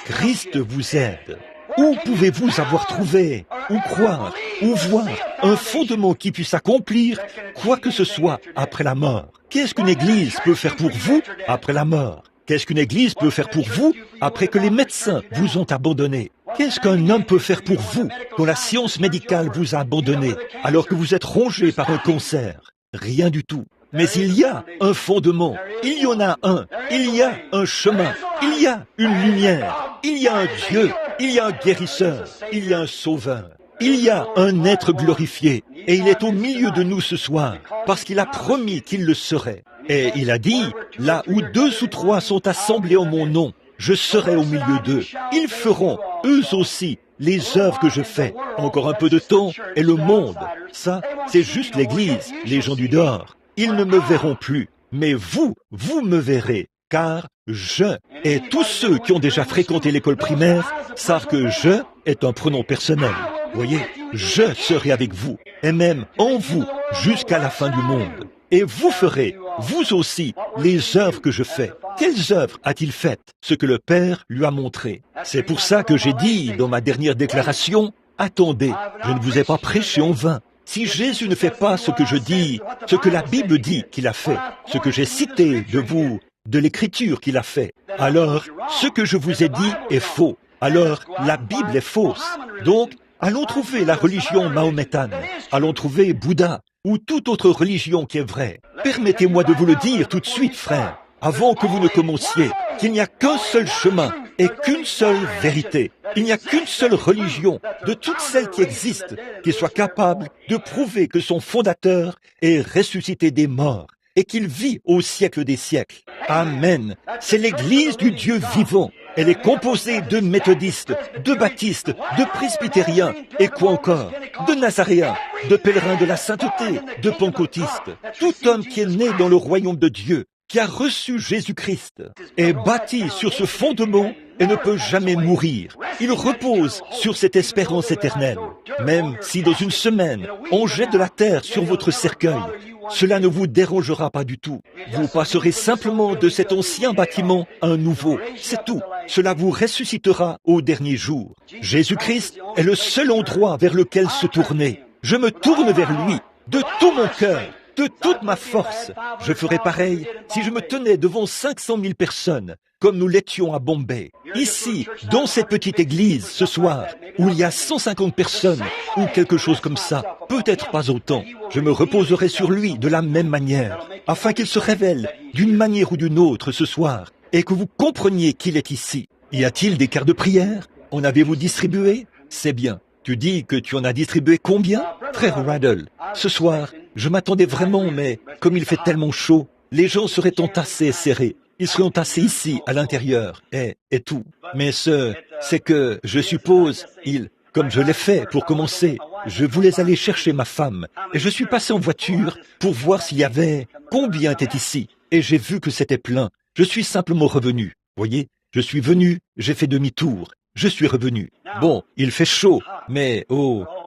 Christ vous aide. Où pouvez-vous avoir trouvé, ou croire, ou voir un fondement qui puisse accomplir quoi que ce soit après la mort? Qu'est-ce qu'une Église peut faire pour vous après la mort? Qu'est-ce qu'une Église peut faire pour vous après que les médecins vous ont abandonné? Qu'est-ce qu'un homme peut faire pour vous quand la science médicale vous a abandonné alors que vous êtes rongé par un cancer? Rien du tout. Mais il y a un fondement, il y en a un, il y a un chemin, il y a une lumière, il y a un Dieu, il y a un guérisseur, il y a un sauveur, il y a un être glorifié, et il est au milieu de nous ce soir, parce qu'il a promis qu'il le serait. Et il a dit, là où 2 ou 3 sont assemblés en mon nom, je serai au milieu d'eux. Ils feront, eux aussi, les œuvres que je fais. Encore un peu de temps, et le monde, ça, c'est juste l'Église, les gens du dehors. Ils ne me verront plus, mais vous me verrez, car je, et tous ceux qui ont déjà fréquenté l'école primaire savent que je est un pronom personnel. Voyez, je serai avec vous, et même en vous, jusqu'à la fin du monde. Et vous ferez, vous aussi, les œuvres que je fais. Quelles œuvres a-t-il faites? Ce que le Père lui a montré. C'est pour ça que j'ai dit dans ma dernière déclaration, attendez, je ne vous ai pas prêché en vain. Si Jésus ne fait pas ce que je dis, ce que la Bible dit qu'il a fait, ce que j'ai cité de vous, de l'écriture qu'il a fait, alors ce que je vous ai dit est faux. Alors la Bible est fausse. Donc, allons trouver la religion mahométane, allons trouver Bouddha ou toute autre religion qui est vraie. Permettez-moi de vous le dire tout de suite, frère, avant que vous ne commenciez, qu'il n'y a qu'un seul chemin et qu'une seule vérité. Il n'y a qu'une seule religion de toutes celles qui existent qui soit capable de prouver que son fondateur est ressuscité des morts et qu'il vit au siècle des siècles. Amen. C'est l'Église du Dieu vivant. Elle est composée de méthodistes, de baptistes, de presbytériens, et quoi encore? De nazaréens, de pèlerins de la sainteté, de pentecôtistes. Tout homme qui est né dans le royaume de Dieu, qui a reçu Jésus-Christ, est bâti sur ce fondement et ne peut jamais mourir. Il repose sur cette espérance éternelle. Même si dans une semaine, on jette de la terre sur votre cercueil, cela ne vous dérangera pas du tout. Vous passerez simplement de cet ancien bâtiment à un nouveau. C'est tout. Cela vous ressuscitera au dernier jour. Jésus-Christ est le seul endroit vers lequel se tourner. Je me tourne vers lui de tout mon cœur, de toute ma force. Je ferais pareil si je me tenais devant 500 000 personnes, comme nous l'étions à Bombay. Ici, dans cette petite église, ce soir, où il y a 150 personnes, ou quelque chose comme ça, peut-être pas autant, je me reposerai sur lui de la même manière, afin qu'il se révèle d'une manière ou d'une autre ce soir, et que vous compreniez qu'il est ici. Y a-t-il des cartes de prière? En avez-vous distribué? C'est bien. Tu dis que tu en as distribué combien? Frère Raddle, ce soir, je m'attendais vraiment, mais comme il fait tellement chaud, les gens seraient entassés et serrés. Ils seraient entassés ici, à l'intérieur, et tout. Mais c'est que, je suppose, comme je l'ai fait pour commencer, je voulais aller chercher ma femme, et je suis passé en voiture pour voir s'il y avait, combien était ici, et j'ai vu que c'était plein. Je suis simplement revenu. Voyez, je suis venu, j'ai fait demi-tour. Je suis revenu. Bon, il fait chaud, mais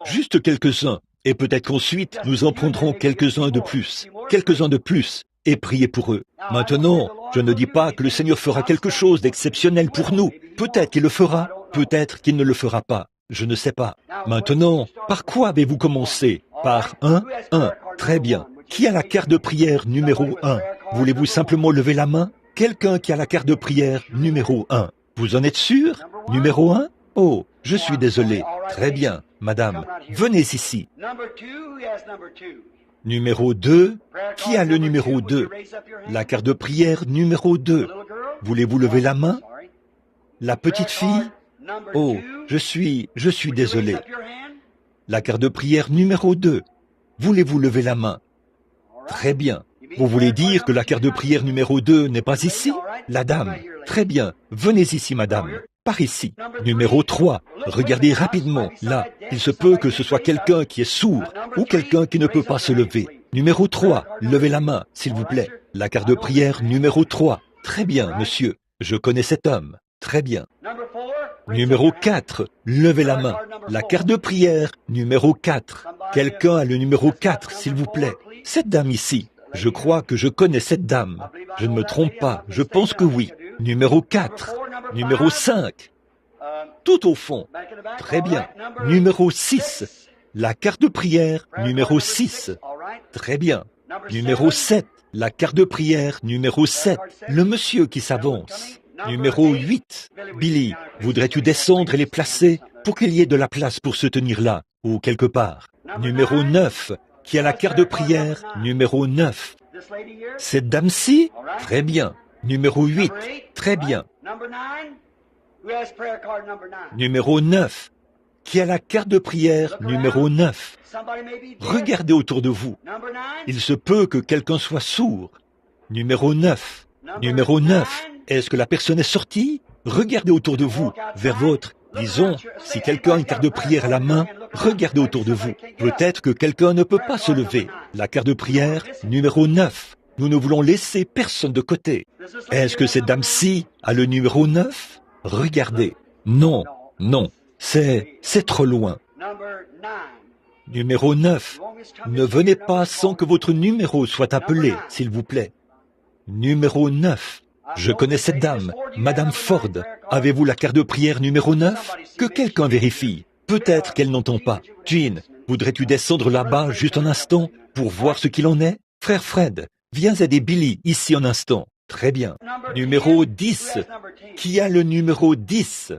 juste quelques-uns. Et peut-être qu'ensuite, nous en prendrons quelques-uns de plus. Quelques-uns de plus. Et priez pour eux. Maintenant, je ne dis pas que le Seigneur fera quelque chose d'exceptionnel pour nous. Peut-être qu'il le fera, peut-être qu'il ne le fera pas. Je ne sais pas. Maintenant, par quoi avez-vous commencé? Par un? Très bien. Qui a la carte de prière numéro 1? Voulez-vous simplement lever la main? Quelqu'un qui a la carte de prière numéro 1. Vous en êtes sûr? Numéro 1? Oh, je suis désolé. Très bien, madame. Venez ici. Numéro 2. Qui a le numéro 2? La carte de prière numéro 2. Voulez-vous lever la main? La petite fille? Oh, je suis désolé. La carte de prière numéro 2. Voulez-vous lever la main? Très bien. Vous voulez dire que la carte de prière numéro 2 n'est pas ici? La dame. Très bien. Venez ici, madame. Par ici. Numéro 3. Regardez rapidement. Là, il se peut que ce soit quelqu'un qui est sourd ou quelqu'un qui ne peut pas se lever. Numéro 3. Levez la main, s'il vous plaît. La carte de prière numéro 3. Très bien, monsieur. Je connais cet homme. Très bien. Numéro 4. Levez la main. La carte de prière numéro 4. Quelqu'un a le numéro 4, s'il vous plaît. Cette dame ici. Je crois que je connais cette dame. Je ne me trompe pas. Je pense que oui. Numéro 4. Numéro 5. Tout au fond. Très bien. Numéro 6. La carte de prière numéro 6. Très bien. Numéro 7. La carte de prière numéro 7. Le monsieur qui s'avance. Numéro 8. Billy, voudrais-tu descendre et les placer pour qu'il y ait de la place pour se tenir là, ou quelque part? Numéro 9. Qui a la carte de prière numéro 9. Cette dame-ci? Très bien. Numéro 8. Très bien. Numéro 9. Qui a la carte de prière numéro 9. Regardez autour de vous. Il se peut que quelqu'un soit sourd. Numéro 9. Numéro 9. Est-ce que la personne est sortie? Regardez autour de vous, vers votre... Disons, si quelqu'un a une carte de prière à la main, regardez autour de vous. Peut-être que quelqu'un ne peut pas se lever. La carte de prière numéro 9. Nous ne voulons laisser personne de côté. Est-ce que cette dame-ci a le numéro 9? Regardez. Non, non. C'est trop loin. Numéro 9. Ne venez pas sans que votre numéro soit appelé, s'il vous plaît. Numéro 9. Je connais cette dame, Madame Ford. Avez-vous la carte de prière numéro 9? Que quelqu'un vérifie. Peut-être qu'elle n'entend pas. Jean, Voudrais-tu descendre là-bas juste un instant pour voir ce qu'il en est? Frère Fred, viens aider Billy ici un instant. Très bien. Numéro 10. Qui a le numéro 10?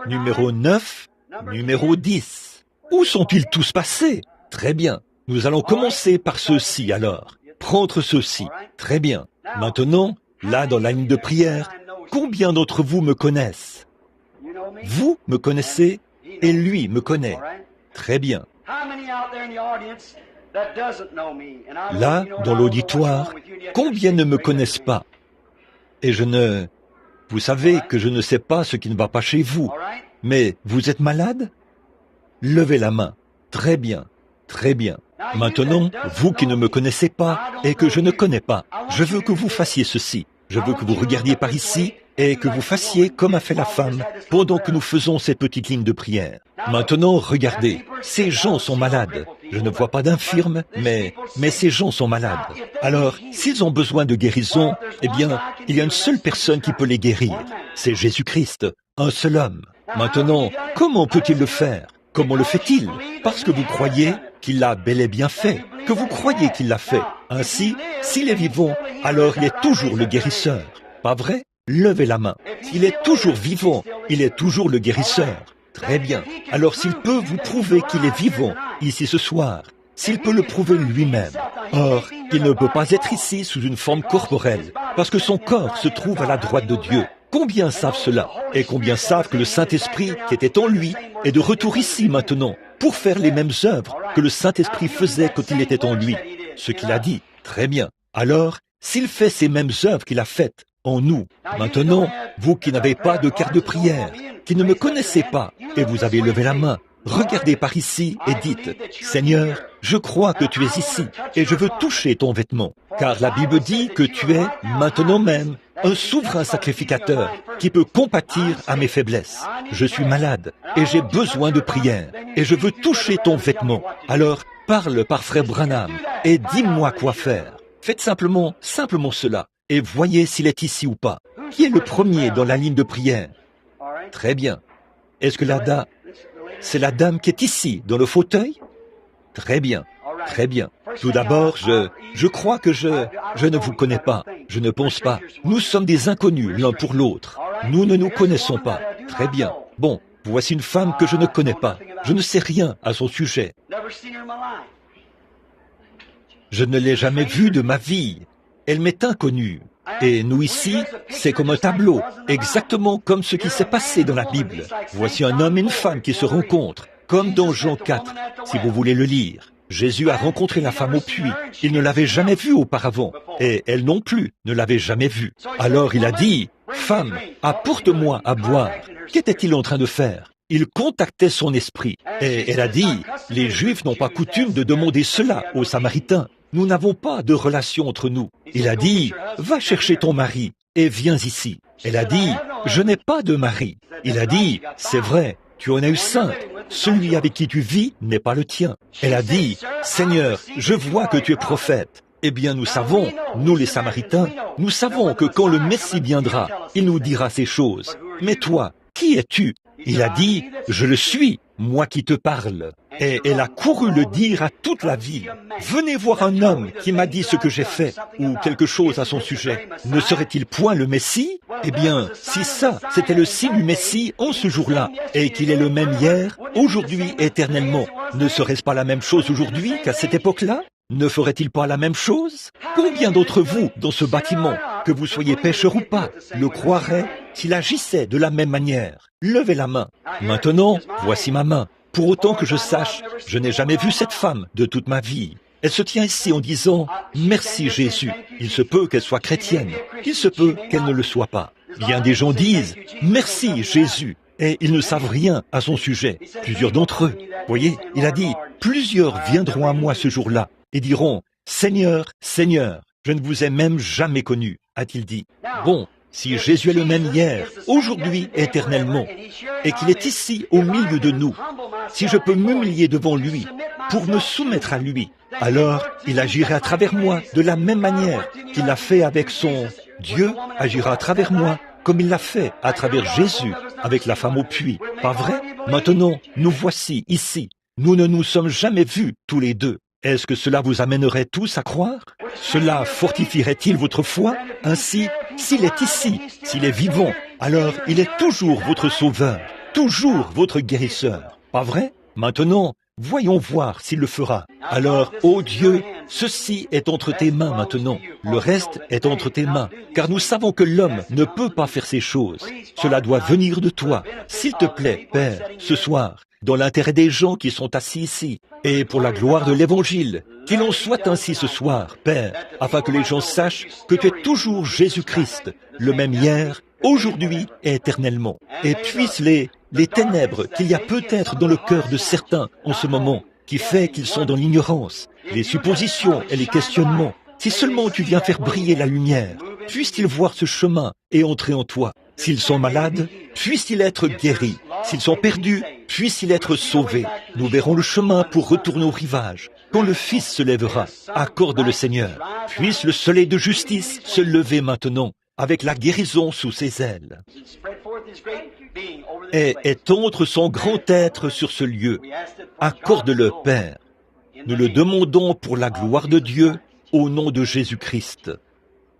Numéro 9. Numéro 10. Où sont-ils tous passés? Très bien. Nous allons commencer par ceux-ci alors. Prendre ceux-ci. Très bien. Maintenant, là dans la ligne de prière, combien d'entre vous me connaissent? Vous me connaissez et lui me connaît. Très bien. Là, dans l'auditoire, combien ne me connaissent pas? Et vous savez que je ne sais pas ce qui ne va pas chez vous. Mais vous êtes malade? Levez la main. Très bien. Très bien. Maintenant, vous qui ne me connaissez pas et que je ne connais pas, je veux que vous fassiez ceci. Je veux que vous regardiez par ici et que vous fassiez comme a fait la femme pendant que nous faisons cette petite ligne de prière. Maintenant, regardez, ces gens sont malades. Je ne vois pas d'infirmes, mais ces gens sont malades. Alors, s'ils ont besoin de guérison, eh bien, il y a une seule personne qui peut les guérir. C'est Jésus-Christ, un seul homme. Maintenant, comment peut-il le faire? Comment le fait-il? Parce que vous croyez qu'il l'a bel et bien fait, que vous croyez qu'il l'a fait. Ainsi, s'il est vivant, alors il est toujours le guérisseur. Pas vrai? Levez la main. S'il est toujours vivant, il est toujours le guérisseur. Très bien. Alors s'il peut vous prouver qu'il est vivant, ici ce soir, s'il peut le prouver lui-même. Or, il ne peut pas être ici sous une forme corporelle, parce que son corps se trouve à la droite de Dieu. Combien savent cela? Et combien savent que le Saint-Esprit qui était en lui est de retour ici maintenant, pour faire les mêmes œuvres que le Saint-Esprit faisait quand il était en lui? Ce qu'il a dit. Très bien. Alors, s'il fait ces mêmes œuvres qu'il a faites en nous, maintenant, vous qui n'avez pas de carte de prière, qui ne me connaissez pas, et vous avez levé la main, regardez par ici et dites, « Seigneur, je crois que tu es ici, et je veux toucher ton vêtement, car la Bible dit que tu es, maintenant même, un souverain sacrificateur qui peut compatir à mes faiblesses. Je suis malade, et j'ai besoin de prière, et je veux toucher ton vêtement. Alors, parle par frère Branham, et dis-moi quoi faire. Faites simplement cela, et voyez s'il est ici ou pas. Qui est le premier dans la ligne de prière? Très bien. Est-ce que c'est la dame qui est ici, dans le fauteuil? Très bien, très bien. Tout d'abord, je crois que je ne vous connais pas. Je ne pense pas. Nous sommes des inconnus l'un pour l'autre. Nous ne nous connaissons pas. Très bien. Bon, voici une femme que je ne connais pas. Je ne sais rien à son sujet. Je ne l'ai jamais vue de ma vie. Elle m'est inconnue. Et nous ici, c'est comme un tableau, exactement comme ce qui s'est passé dans la Bible. Voici un homme et une femme qui se rencontrent, comme dans Jean 4, si vous voulez le lire. Jésus a rencontré la femme au puits. Il ne l'avait jamais vue auparavant, et elle non plus ne l'avait jamais vue. Alors il a dit, « Femme, apporte-moi à boire. » Qu'était-il en train de faire? Il contactait son esprit. Et elle a dit, « Les Juifs n'ont pas coutume de demander cela aux Samaritains. Nous n'avons pas de relation entre nous. » Il a dit, « Va chercher ton mari et viens ici. » Elle a dit, « Je n'ai pas de mari. » Il a dit, « C'est vrai, tu en as eu 5. Celui avec qui tu vis n'est pas le tien. » Elle a dit, « Seigneur, je vois que tu es prophète. » Eh bien, nous savons, nous les Samaritains, nous savons que quand le Messie viendra, il nous dira ces choses. Mais toi, qui es-tu? Il a dit, « Je le suis, moi qui te parle. » Et elle a couru le dire à toute la ville. « Venez voir un homme qui m'a dit ce que j'ai fait, ou quelque chose à son sujet. Ne serait-il point le Messie? » Eh bien, si ça, c'était le signe du Messie en ce jour-là, et qu'il est le même hier, aujourd'hui, éternellement, ne serait-ce pas la même chose aujourd'hui qu'à cette époque-là? Ne ferait-il pas la même chose? Combien d'entre vous, dans ce bâtiment, que vous soyez pêcheur ou pas, le croiraient s'il agissait de la même manière? Levez la main. Maintenant, voici ma main. Pour autant que je sache, je n'ai jamais vu cette femme de toute ma vie. Elle se tient ici en disant « Merci Jésus ». Il se peut qu'elle soit chrétienne. Il se peut qu'elle ne le soit pas. Bien des gens disent « Merci Jésus ». Et ils ne savent rien à son sujet. Plusieurs d'entre eux. Voyez, il a dit « Plusieurs viendront à moi ce jour-là et diront « Seigneur, Seigneur, je ne vous ai même jamais connu », a-t-il dit. Bon, si Jésus est le même hier, aujourd'hui, éternellement, et qu'il est ici au milieu de nous, si je peux m'humilier devant lui pour me soumettre à lui, alors il agirait à travers moi de la même manière qu'il l'a fait avec son Dieu, agira à travers moi comme il l'a fait à travers Jésus avec la femme au puits. Pas vrai? Maintenant, nous voici ici. Nous ne nous sommes jamais vus tous les deux. Est-ce que cela vous amènerait tous à croire? Cela fortifierait-il votre foi? Ainsi, s'il est ici, s'il est vivant, alors il est toujours votre sauveur, toujours votre guérisseur. Pas vrai? Maintenant, voyons voir s'il le fera. Alors, ô Dieu, ceci est entre tes mains maintenant. Le reste est entre tes mains. Car nous savons que l'homme ne peut pas faire ces choses. Cela doit venir de toi. S'il te plaît, Père, ce soir, dans l'intérêt des gens qui sont assis ici, et pour la gloire de l'Évangile, qu'il en soit ainsi ce soir, Père, afin que les gens sachent que tu es toujours Jésus-Christ, le même hier, aujourd'hui et éternellement. Et puissent les ténèbres qu'il y a peut-être dans le cœur de certains en ce moment, qui fait qu'ils sont dans l'ignorance, les suppositions et les questionnements, si seulement tu viens faire briller la lumière, puissent-ils voir ce chemin et entrer en toi. S'ils sont malades, puissent-ils être guéris. S'ils sont perdus, puissent-ils être sauvés. Nous verrons le chemin pour retourner au rivage. Quand le Fils se lèvera, accorde le Seigneur. Puisse le soleil de justice se lever maintenant, avec la guérison sous ses ailes. Et étendre son grand être sur ce lieu. Accorde-le, Père. Nous le demandons pour la gloire de Dieu, au nom de Jésus-Christ.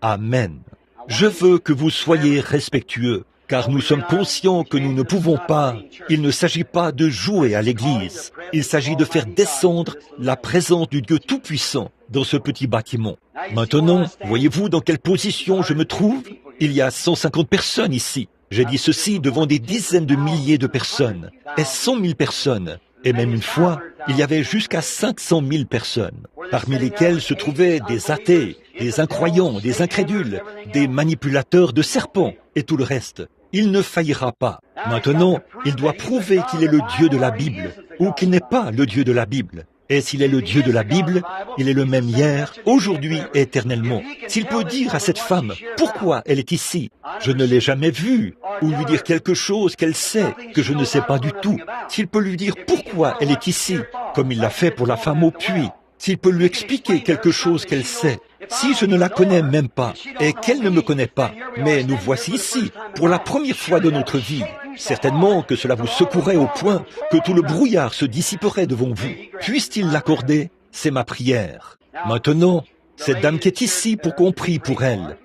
Amen. Je veux que vous soyez respectueux, car nous sommes conscients que nous ne pouvons pas. Il ne s'agit pas de jouer à l'église. Il s'agit de faire descendre la présence du Dieu Tout-Puissant dans ce petit bâtiment. Maintenant, voyez-vous dans quelle position je me trouve? Il y a 150 personnes ici. J'ai dit ceci devant des dizaines de milliers de personnes, et 100 000 personnes. Et même une fois, il y avait jusqu'à 500 000 personnes, parmi lesquelles se trouvaient des athées, des incroyants, des incrédules, des manipulateurs de serpents et tout le reste. Il ne faillira pas. Maintenant, il doit prouver qu'il est le Dieu de la Bible ou qu'il n'est pas le Dieu de la Bible. Et s'il est le Dieu de la Bible, il est le même hier, aujourd'hui et éternellement. S'il peut dire à cette femme pourquoi elle est ici, je ne l'ai jamais vue, ou lui dire quelque chose qu'elle sait que je ne sais pas du tout, s'il peut lui dire pourquoi elle est ici, comme il l'a fait pour la femme au puits, s'il peut lui expliquer quelque chose qu'elle sait, si je ne la connais même pas et qu'elle ne me connaît pas, mais nous voici ici pour la première fois de notre vie, certainement que cela vous secouerait au point que tout le brouillard se dissiperait devant vous. Puisse-t-il l'accorder? C'est ma prière. Maintenant, cette dame qui est ici pour qu'on prie pour elle,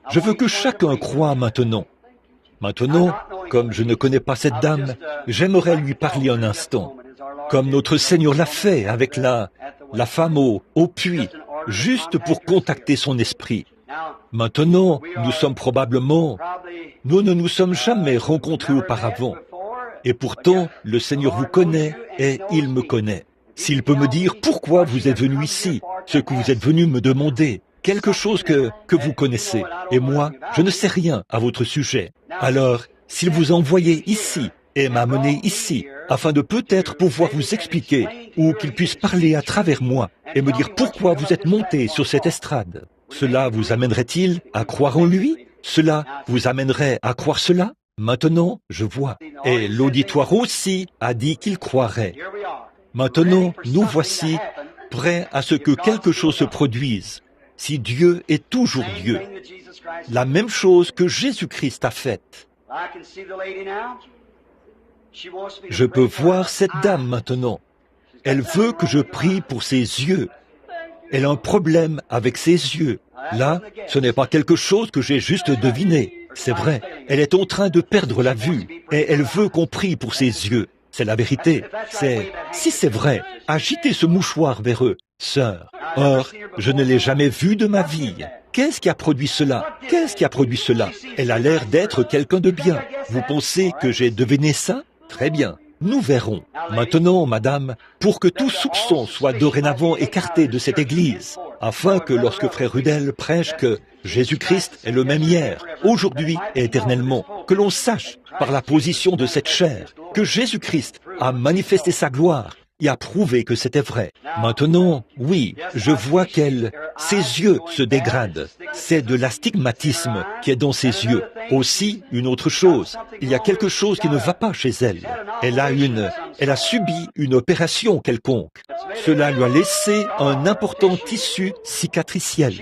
je veux que chacun croie maintenant. Maintenant, comme je ne connais pas cette dame, j'aimerais lui parler un instant, comme notre Seigneur l'a fait avec la femme au puits, juste pour contacter son esprit. Maintenant, nous ne nous sommes jamais rencontrés auparavant. Et pourtant, le Seigneur vous connaît et il me connaît. S'il peut me dire pourquoi vous êtes venu ici, ce que vous êtes venu me demander, quelque chose que vous connaissez, et moi, je ne sais rien à votre sujet. Alors, s'il vous a envoyé ici et m'a amené ici, afin de peut-être pouvoir vous expliquer, ou qu'il puisse parler à travers moi et me dire pourquoi vous êtes monté sur cette estrade, cela vous amènerait-il à croire en lui? Cela vous amènerait à croire cela? Maintenant, je vois. Et l'auditoire aussi a dit qu'il croirait. Maintenant, nous voici prêts à ce que quelque chose se produise, si Dieu est toujours Dieu. La même chose que Jésus-Christ a faite. Je peux voir cette dame maintenant. Elle veut que je prie pour ses yeux. Elle a un problème avec ses yeux. Là, ce n'est pas quelque chose que j'ai juste deviné. C'est vrai, elle est en train de perdre la vue et elle veut qu'on prie pour ses yeux. C'est la vérité. Si c'est vrai, agitez ce mouchoir vers eux, sœur. Or, je ne l'ai jamais vue de ma vie. Qu'est-ce qui a produit cela? Qu'est-ce qui a produit cela? Elle a l'air d'être quelqu'un de bien. Vous pensez que j'ai deviné ça? Très bien. Nous verrons. Maintenant, madame, pour que tout soupçon soit dorénavant écarté de cette église, afin que lorsque frère Rudel prêche que Jésus-Christ est le même hier, aujourd'hui et éternellement, que l'on sache, par la position de cette chair, que Jésus-Christ a manifesté sa gloire et a prouvé que c'était vrai. Maintenant, oui, je vois ses yeux se dégradent. C'est de l'astigmatisme qui est dans ses yeux. Aussi, une autre chose, il y a quelque chose qui ne va pas chez elle. Elle a subi une opération quelconque. Cela lui a laissé un important tissu cicatriciel.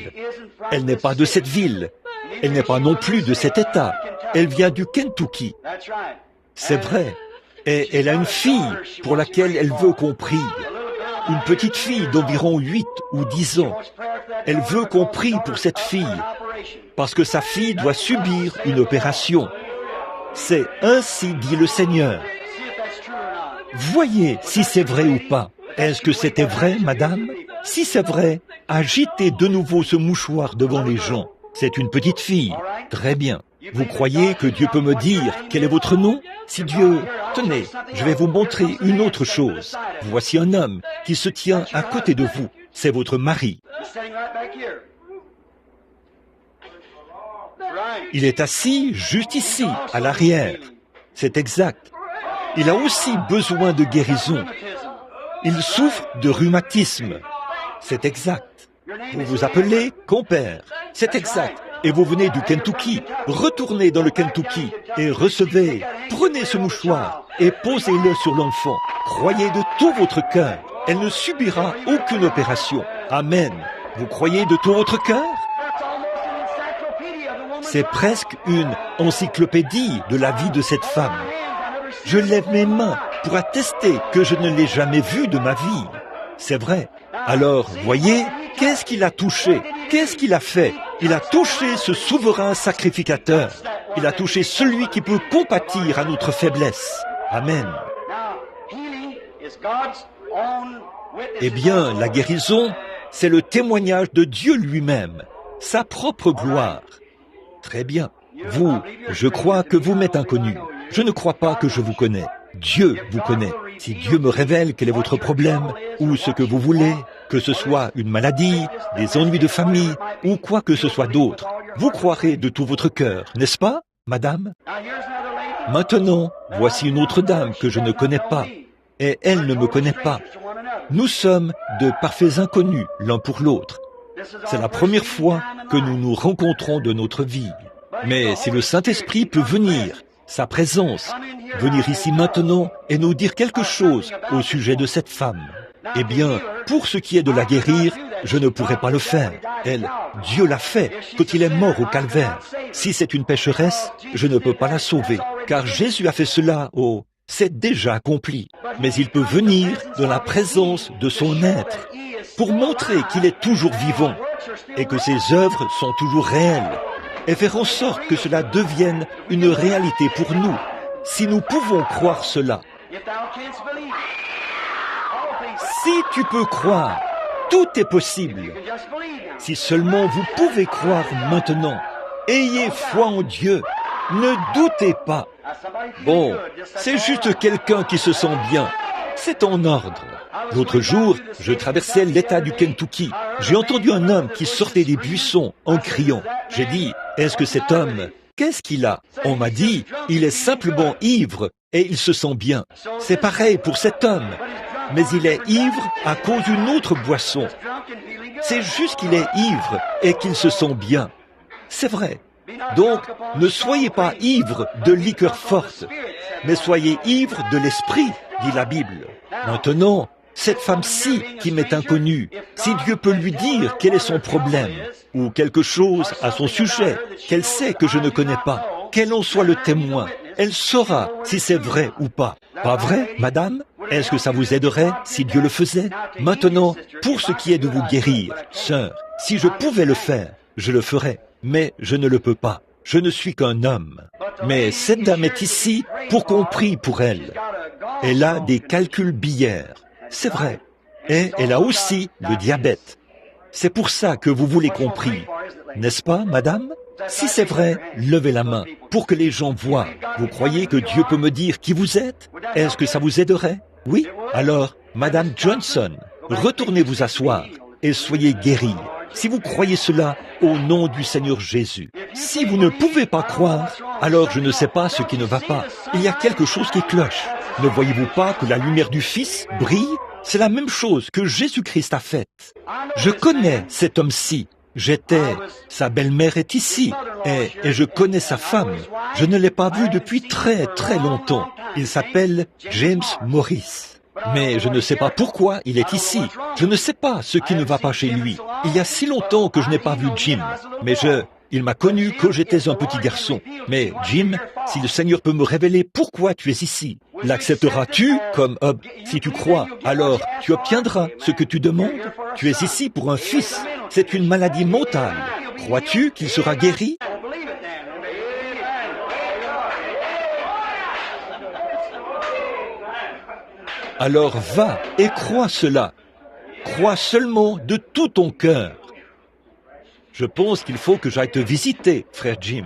Elle n'est pas de cette ville. Elle n'est pas non plus de cet État. Elle vient du Kentucky. C'est vrai. Et elle a une fille pour laquelle elle veut qu'on prie. Une petite fille d'environ 8 ou 10 ans. Elle veut qu'on prie pour cette fille, parce que sa fille doit subir une opération. C'est ainsi dit le Seigneur. Voyez si c'est vrai ou pas. Est-ce que c'était vrai, madame? Si c'est vrai, agitez de nouveau ce mouchoir devant les gens. C'est une petite fille. Très bien. Vous croyez que Dieu peut me dire quel est votre nom? Si Dieu... Tenez, je vais vous montrer une autre chose. Voici un homme qui se tient à côté de vous. C'est votre mari. Il est assis juste ici, à l'arrière. C'est exact. Il a aussi besoin de guérison. Il souffre de rhumatisme. C'est exact. Vous vous appelez compère. C'est exact. Et vous venez du Kentucky. Retournez dans le Kentucky et recevez. Prenez ce mouchoir et posez-le sur l'enfant. Croyez de tout votre cœur. Elle ne subira aucune opération. Amen. Vous croyez de tout votre cœur? C'est presque une encyclopédie de la vie de cette femme. Je lève mes mains pour attester que je ne l'ai jamais vue de ma vie. C'est vrai. Alors, voyez, qu'est-ce qu'il a touché? Qu'est-ce qu'il a fait? Il a touché ce souverain sacrificateur. Il a touché celui qui peut compatir à notre faiblesse. Amen. Eh bien, la guérison, c'est le témoignage de Dieu lui-même, sa propre gloire. Très bien. Vous, je crois que vous m'êtes inconnu. Je ne crois pas que je vous connais. Dieu vous connaît. Si Dieu me révèle quel est votre problème, ou ce que vous voulez, que ce soit une maladie, des ennuis de famille, ou quoi que ce soit d'autre, vous croirez de tout votre cœur, n'est-ce pas, madame? Maintenant, voici une autre dame que je ne connais pas, et elle ne me connaît pas. Nous sommes de parfaits inconnus l'un pour l'autre. C'est la première fois que nous nous rencontrons de notre vie. Mais si le Saint-Esprit peut venir, sa présence, venir ici maintenant et nous dire quelque chose au sujet de cette femme, eh bien, pour ce qui est de la guérir, je ne pourrais pas le faire. Elle, Dieu l'a fait quand il est mort au calvaire. Si c'est une pécheresse, je ne peux pas la sauver, car Jésus a fait cela au... C'est déjà accompli. Mais il peut venir dans la présence de son être pour montrer qu'il est toujours vivant et que ses œuvres sont toujours réelles et faire en sorte que cela devienne une réalité pour nous, si nous pouvons croire cela. Si tu peux croire, tout est possible. Si seulement vous pouvez croire maintenant, ayez foi en Dieu, ne doutez pas. Bon, c'est juste quelqu'un qui se sent bien. C'est en ordre. L'autre jour, je traversais l'État du Kentucky. J'ai entendu un homme qui sortait des buissons en criant. J'ai dit, est-ce que cet homme, qu'est-ce qu'il a? On m'a dit, il est simplement ivre et il se sent bien. C'est pareil pour cet homme. Mais il est ivre à cause d'une autre boisson. C'est juste qu'il est ivre et qu'il se sent bien. C'est vrai. Donc, ne soyez pas ivre de liqueur forte, mais soyez ivre de l'esprit, dit la Bible. Maintenant, cette femme-ci qui m'est inconnue, si Dieu peut lui dire quel est son problème, ou quelque chose à son sujet, qu'elle sait que je ne connais pas, qu'elle en soit le témoin, elle saura si c'est vrai ou pas. Pas vrai, madame? Est-ce que ça vous aiderait si Dieu le faisait? Maintenant, pour ce qui est de vous guérir, sœur, si je pouvais le faire, je le ferais. Mais je ne le peux pas. Je ne suis qu'un homme. Mais cette dame est ici pour qu'on prie pour elle. Elle a des calculs biliaires. C'est vrai. Et elle a aussi le diabète. C'est pour ça que vous voulez qu'on prie. N'est-ce pas, madame? Si c'est vrai, levez la main pour que les gens voient. Vous croyez que Dieu peut me dire qui vous êtes? Est-ce que ça vous aiderait? Oui? Alors, madame Johnson, retournez vous asseoir et soyez guérie. Si vous croyez cela au nom du Seigneur Jésus. Si vous ne pouvez pas croire, alors je ne sais pas ce qui ne va pas. Il y a quelque chose qui cloche. Ne voyez-vous pas que la lumière du Fils brille? C'est la même chose que Jésus-Christ a faite. Je connais cet homme-ci. Sa belle-mère est ici, et je connais sa femme. Je ne l'ai pas vue depuis très très longtemps. Il s'appelle James Morris. Mais je ne sais pas pourquoi il est ici. Je ne sais pas ce qui ne va pas chez lui. Il y a si longtemps que je n'ai pas vu Jim. Mais il m'a connu quand j'étais un petit garçon. Mais Jim, si le Seigneur peut me révéler pourquoi tu es ici. L'accepteras-tu comme homme? Si tu crois, alors tu obtiendras ce que tu demandes. Tu es ici pour un fils. C'est une maladie mentale. Crois-tu qu'il sera guéri? Alors va et crois cela. Crois seulement de tout ton cœur. Je pense qu'il faut que j'aille te visiter, frère Jim.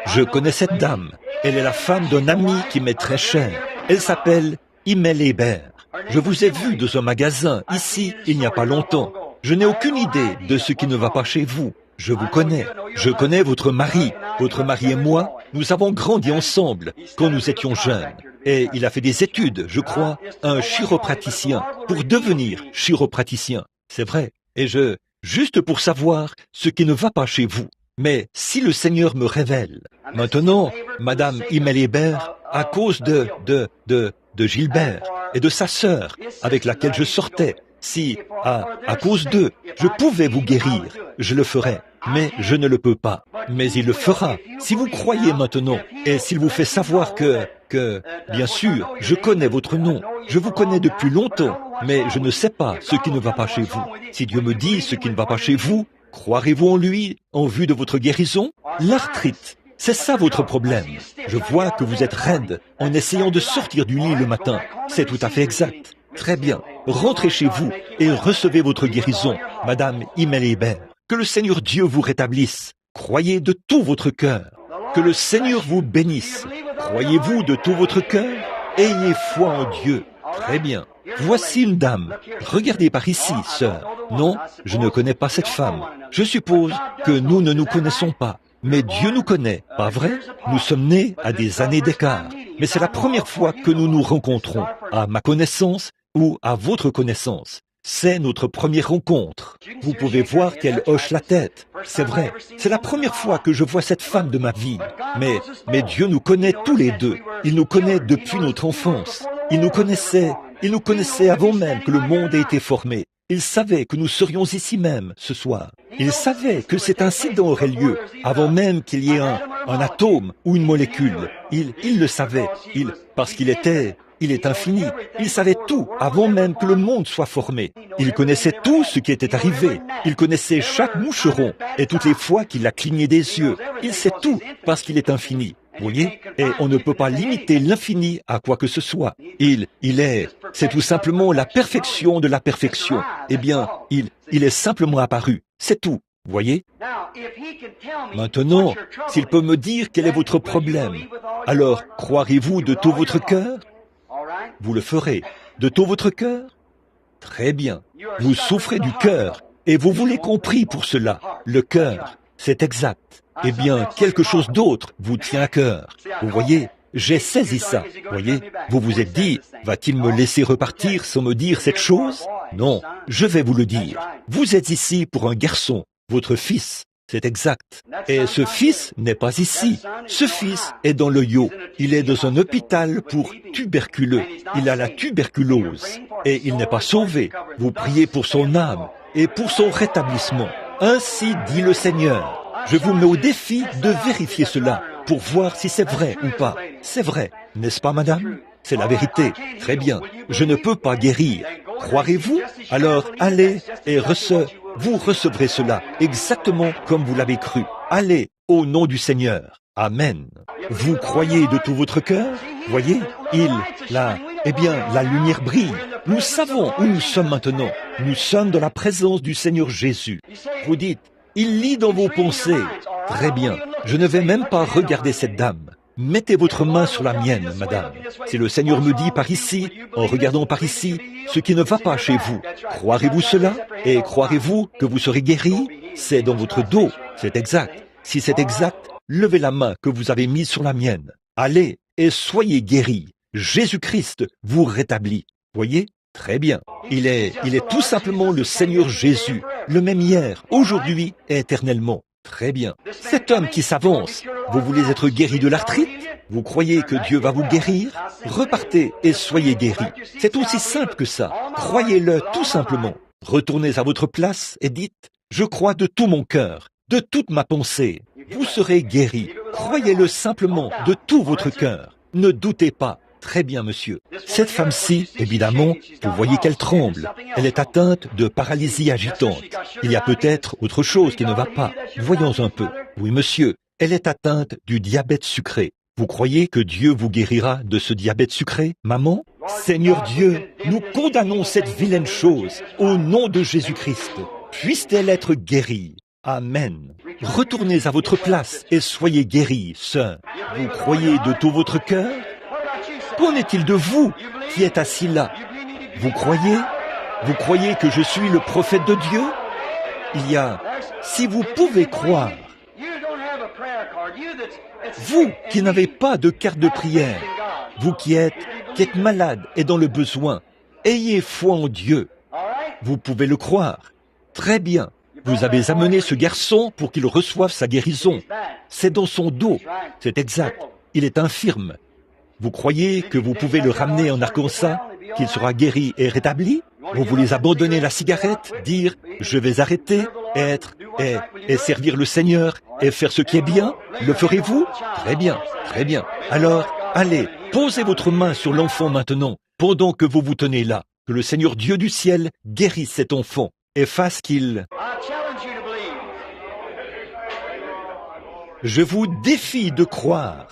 Je connais cette dame. Elle est la femme d'un ami qui m'est très cher. Elle s'appelle Imel Hébert. Je vous ai vu dans un magasin, ici, il n'y a pas longtemps. Je n'ai aucune idée de ce qui ne va pas chez vous. Je vous connais. Je connais votre mari. Votre mari et moi, nous avons grandi ensemble quand nous étions jeunes. Et il a fait des études, je crois, un chiropraticien, pour devenir chiropraticien. C'est vrai. Et juste pour savoir ce qui ne va pas chez vous. Mais si le Seigneur me révèle, maintenant, Madame Imel Hébert, à cause de Gilbert et de sa sœur avec laquelle je sortais, si, à cause d'eux, je pouvais vous guérir, je le ferais. Mais je ne le peux pas. Mais il le fera. Si vous croyez maintenant, et s'il vous fait savoir que, bien sûr, je connais votre nom, je vous connais depuis longtemps, mais je ne sais pas ce qui ne va pas chez vous. Si Dieu me dit ce qui ne va pas chez vous, croirez-vous en lui en vue de votre guérison? L'arthrite, c'est ça votre problème. Je vois que vous êtes raide en essayant de sortir du lit le matin. C'est tout à fait exact. Très bien. Rentrez chez vous et recevez votre guérison, Madame Imel Hébert. Que le Seigneur Dieu vous rétablisse. Croyez de tout votre cœur. Que le Seigneur vous bénisse. Croyez-vous de tout votre cœur? Ayez foi en Dieu. Très bien. Voici une dame. Regardez par ici, sœur. Non, je ne connais pas cette femme. Je suppose que nous ne nous connaissons pas. Mais Dieu nous connaît, pas vrai? Nous sommes nés à des années d'écart. Mais c'est la première fois que nous nous rencontrons, à ma connaissance ou à votre connaissance. C'est notre première rencontre. Vous pouvez voir qu'elle hoche la tête. C'est vrai, c'est la première fois que je vois cette femme de ma vie. Mais Dieu nous connaît tous les deux. Il nous connaît depuis notre enfance. Il nous connaissait avant même que le monde ait été formé. Il savait que nous serions ici même ce soir. Il savait que cet incident aurait lieu avant même qu'il y ait un atome ou une molécule. Il le savait, parce qu'il est infini. Il savait tout avant même que le monde soit formé. Il connaissait tout ce qui était arrivé. Il connaissait chaque moucheron et toutes les fois qu'il a cligné des yeux. Il sait tout parce qu'il est infini. Vous voyez? Et on ne peut pas limiter l'infini à quoi que ce soit. C'est tout simplement la perfection de la perfection. Eh bien, il est simplement apparu. C'est tout. Vous voyez? Maintenant, s'il peut me dire quel est votre problème, alors croirez-vous de tout votre cœur? Vous le ferez. De tout votre cœur? Très bien. Vous souffrez du cœur et vous voulez qu'on prie pour cela. Le cœur, c'est exact. Eh bien, quelque chose d'autre vous tient à cœur. Vous voyez, j'ai saisi ça. Vous voyez, vous vous êtes dit, va-t-il me laisser repartir sans me dire cette chose? Non, je vais vous le dire. Vous êtes ici pour un garçon, votre fils. C'est exact. Et ce fils n'est pas ici. Ce fils est dans l'Ohio. Il est dans un hôpital pour tuberculeux. Il a la tuberculose. Et il n'est pas sauvé. Vous priez pour son âme et pour son rétablissement. Ainsi dit le Seigneur. Je vous mets au défi de vérifier cela pour voir si c'est vrai ou pas. C'est vrai, n'est-ce pas, madame? C'est la vérité. Très bien. Je ne peux pas guérir. Croirez-vous? Alors allez et vous recevrez cela exactement comme vous l'avez cru. Allez au nom du Seigneur. Amen. Vous croyez de tout votre cœur? Voyez, la lumière brille. Nous savons où nous sommes maintenant. Nous sommes dans la présence du Seigneur Jésus. Vous dites, il lit dans vos pensées. Très bien. Je ne vais même pas regarder cette dame. Mettez votre main sur la mienne, madame. Si le Seigneur me dit par ici, en regardant par ici, ce qui ne va pas chez vous, croirez-vous cela? Et croirez-vous que vous serez guéri? C'est dans votre dos, c'est exact. Si c'est exact, levez la main que vous avez mise sur la mienne. Allez et soyez guéris. Jésus-Christ vous rétablit. Voyez? Très bien. Il est tout simplement le Seigneur Jésus, le même hier, aujourd'hui et éternellement. Très bien. Cet homme qui s'avance, vous voulez être guéri de l'arthrite? Vous croyez que Dieu va vous guérir? Repartez et soyez guéri. C'est aussi simple que ça. Croyez-le tout simplement. Retournez à votre place et dites, je crois de tout mon cœur, de toute ma pensée. Vous serez guéri. Croyez-le simplement de tout votre cœur. Ne doutez pas. Très bien, monsieur. Cette femme-ci, évidemment, vous voyez qu'elle tremble. Elle est atteinte de paralysie agitante. Il y a peut-être autre chose qui ne va pas. Voyons un peu. Oui, monsieur. Elle est atteinte du diabète sucré. Vous croyez que Dieu vous guérira de ce diabète sucré, maman? Seigneur Dieu, nous condamnons cette vilaine chose au nom de Jésus-Christ. Puisse-t-elle être guérie? Amen. Retournez à votre place et soyez guéris, sœur. Vous croyez de tout votre cœur? Qu'en est-il de vous qui êtes assis là? Vous croyez? Vous croyez que je suis le prophète de Dieu? Si vous pouvez croire, vous qui n'avez pas de carte de prière, vous qui êtes malade et dans le besoin, ayez foi en Dieu. Vous pouvez le croire. Très bien. Vous avez amené ce garçon pour qu'il reçoive sa guérison. C'est dans son dos. C'est exact. Il est infirme. Vous croyez que vous pouvez le ramener en Arkansas, qu'il sera guéri et rétabli? Vous voulez abandonner la cigarette, dire « je vais arrêter, et servir le Seigneur et faire ce qui est bien », le ferez-vous? Très bien, très bien. Alors, allez, posez votre main sur l'enfant maintenant, pendant que vous vous tenez là. Que le Seigneur Dieu du ciel guérisse cet enfant et fasse qu'il... Je vous défie de croire.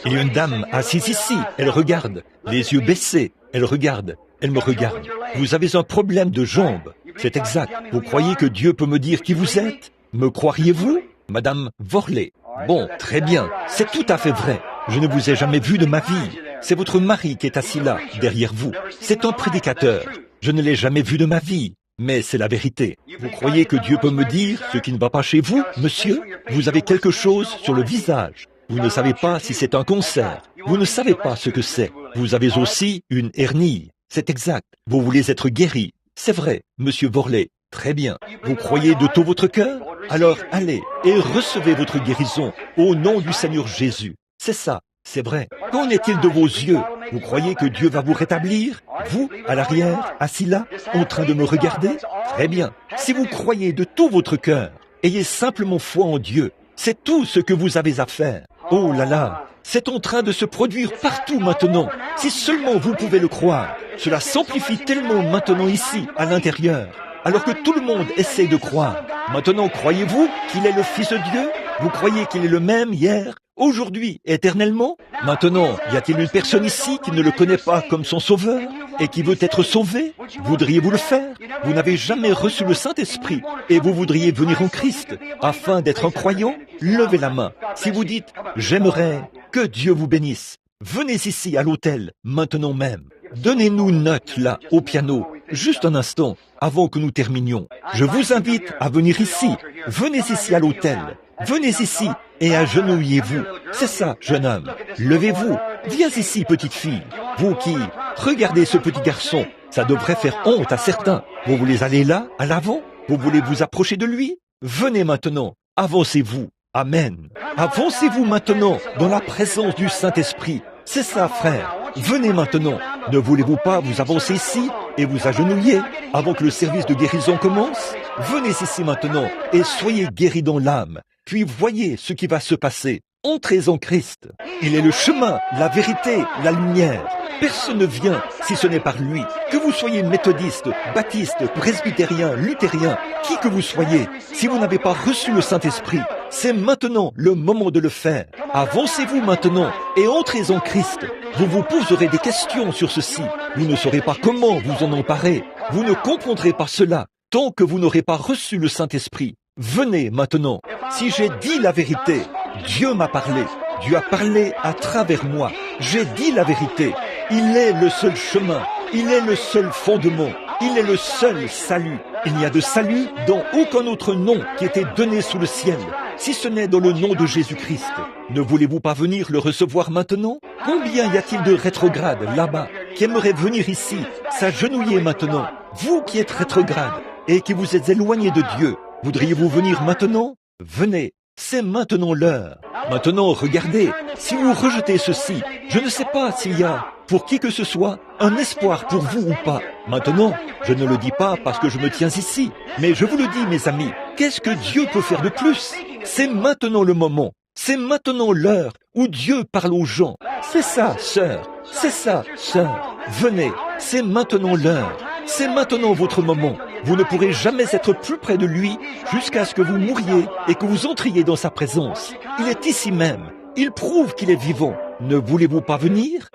Il y a une dame assise ici, elle regarde, les yeux baissés, elle regarde, elle me regarde. Vous avez un problème de jambe, c'est exact. Vous croyez que Dieu peut me dire qui vous êtes? Me croiriez-vous? Madame Worley. Bon, très bien, c'est tout à fait vrai. Je ne vous ai jamais vu de ma vie. C'est votre mari qui est assis là, derrière vous. C'est un prédicateur. Je ne l'ai jamais vu de ma vie. Mais c'est la vérité. Vous croyez que Dieu peut me dire ce qui ne va pas chez vous, monsieur? Vous avez quelque chose sur le visage. Vous ne savez pas si c'est un cancer. Vous ne savez pas ce que c'est. Vous avez aussi une hernie. C'est exact. Vous voulez être guéri. C'est vrai, monsieur Worley. Très bien. Vous croyez de tout votre cœur? Alors allez et recevez votre guérison au nom du Seigneur Jésus. C'est ça. C'est vrai. Qu'en est-il de vos yeux? Vous croyez que Dieu va vous rétablir? Vous, à l'arrière, assis là, en train de me regarder? Très bien. Si vous croyez de tout votre cœur, ayez simplement foi en Dieu. C'est tout ce que vous avez à faire. Oh là là, c'est en train de se produire partout maintenant. Si seulement vous pouvez le croire. Cela s'amplifie tellement maintenant ici, à l'intérieur. Alors que tout le monde essaie de croire. Maintenant, croyez-vous qu'il est le Fils de Dieu? Vous croyez qu'il est le même hier, aujourd'hui, éternellement? Maintenant, y a-t-il une personne ici qui ne le connaît pas comme son sauveur et qui veut être sauvé? Voudriez-vous le faire? Vous n'avez jamais reçu le Saint-Esprit et vous voudriez venir en Christ afin d'être un croyant? Levez la main. Si vous dites « J'aimerais que Dieu vous bénisse », venez ici à l'autel, maintenant même. Donnez-nous une note là, au piano, juste un instant, avant que nous terminions. Je vous invite à venir ici. Venez ici à l'autel. Venez ici et agenouillez-vous. C'est ça, jeune homme. Levez-vous. Viens ici, petite fille. Vous qui regardez ce petit garçon, ça devrait faire honte à certains. Vous voulez aller là, à l'avant? Vous voulez vous approcher de lui? Venez maintenant. Avancez-vous. Amen. Avancez-vous maintenant dans la présence du Saint-Esprit. C'est ça, frère. Venez maintenant. Ne voulez-vous pas vous avancer ici et vous agenouiller avant que le service de guérison commence? Venez ici maintenant et soyez guéris dans l'âme. Puis voyez ce qui va se passer. Entrez en Christ. Il est le chemin, la vérité, la lumière. Personne ne vient si ce n'est par lui. Que vous soyez méthodiste, baptiste, presbytérien, luthérien, qui que vous soyez, si vous n'avez pas reçu le Saint-Esprit, c'est maintenant le moment de le faire. Avancez-vous maintenant et entrez en Christ. Vous vous poserez des questions sur ceci. Vous ne saurez pas comment vous en emparer. Vous ne comprendrez pas cela tant que vous n'aurez pas reçu le Saint-Esprit. Venez maintenant. Si j'ai dit la vérité, Dieu m'a parlé. Dieu a parlé à travers moi. J'ai dit la vérité. Il est le seul chemin. Il est le seul fondement. Il est le seul salut. Il n'y a de salut dans aucun autre nom qui était donné sous le ciel, si ce n'est dans le nom de Jésus-Christ. Ne voulez-vous pas venir le recevoir maintenant? Combien y a-t-il de rétrogrades là-bas qui aimeraient venir ici, s'agenouiller maintenant? Vous qui êtes rétrogrades et qui vous êtes éloignés de Dieu, voudriez-vous venir maintenant? Venez. C'est maintenant l'heure. Maintenant, regardez, si vous rejetez ceci, je ne sais pas s'il y a, pour qui que ce soit, un espoir pour vous ou pas. Maintenant, je ne le dis pas parce que je me tiens ici, mais je vous le dis, mes amis, qu'est-ce que Dieu peut faire de plus? C'est maintenant le moment. C'est maintenant l'heure où Dieu parle aux gens. C'est ça, sœur. c'est ça, sœur. Venez, c'est maintenant l'heure. C'est maintenant votre moment. Vous ne pourrez jamais être plus près de lui jusqu'à ce que vous mouriez et que vous entriez dans sa présence. Il est ici même. Il prouve qu'il est vivant. Ne voulez-vous pas venir?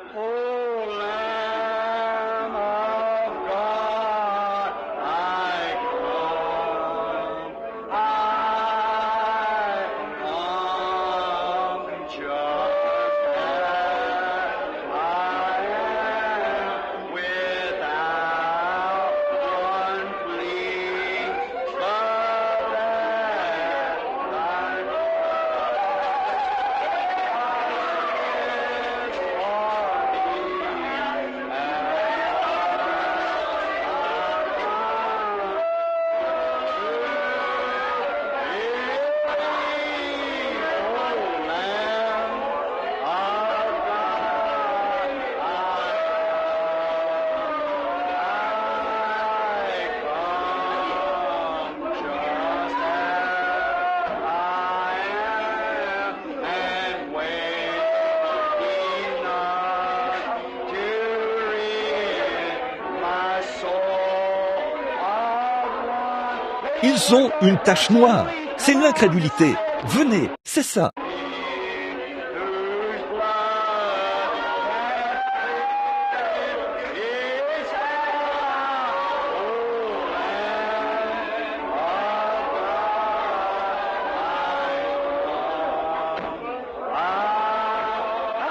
Ils ont une tache noire. C'est l'incrédulité. Venez, c'est ça.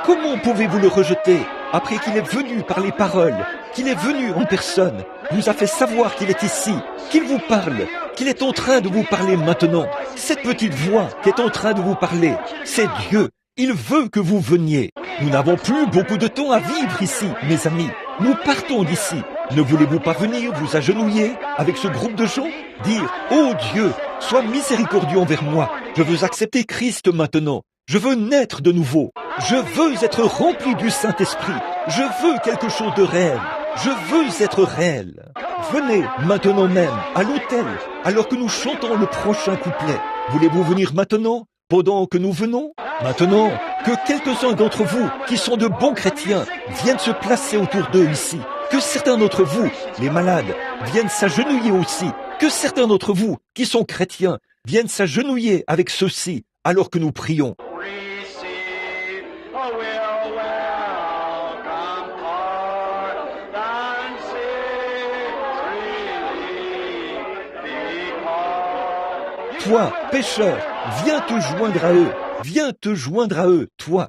Comment pouvez-vous le rejeter après qu'il est venu par les paroles, qu'il est venu en personne, vous a fait savoir qu'il est ici, qu'il vous parle, qu'il est en train de vous parler maintenant. Cette petite voix qui est en train de vous parler, c'est Dieu. Il veut que vous veniez. Nous n'avons plus beaucoup de temps à vivre ici, mes amis. Nous partons d'ici. Ne voulez-vous pas venir vous agenouiller avec ce groupe de gens? Dire, ô Dieu, sois miséricordieux envers moi. Je veux accepter Christ maintenant. Je veux naître de nouveau. Je veux être rempli du Saint-Esprit. Je veux quelque chose de réel. Je veux être réel. Venez maintenant même à l'autel, alors que nous chantons le prochain couplet. Voulez-vous venir maintenant, pendant que nous venons? Maintenant, que quelques-uns d'entre vous, qui sont de bons chrétiens, viennent se placer autour d'eux ici. Que certains d'entre vous, les malades, viennent s'agenouiller aussi. Que certains d'entre vous, qui sont chrétiens, viennent s'agenouiller avec ceux-ci, alors que nous prions. Toi, pécheur, viens te joindre à eux. Viens te joindre à eux, toi.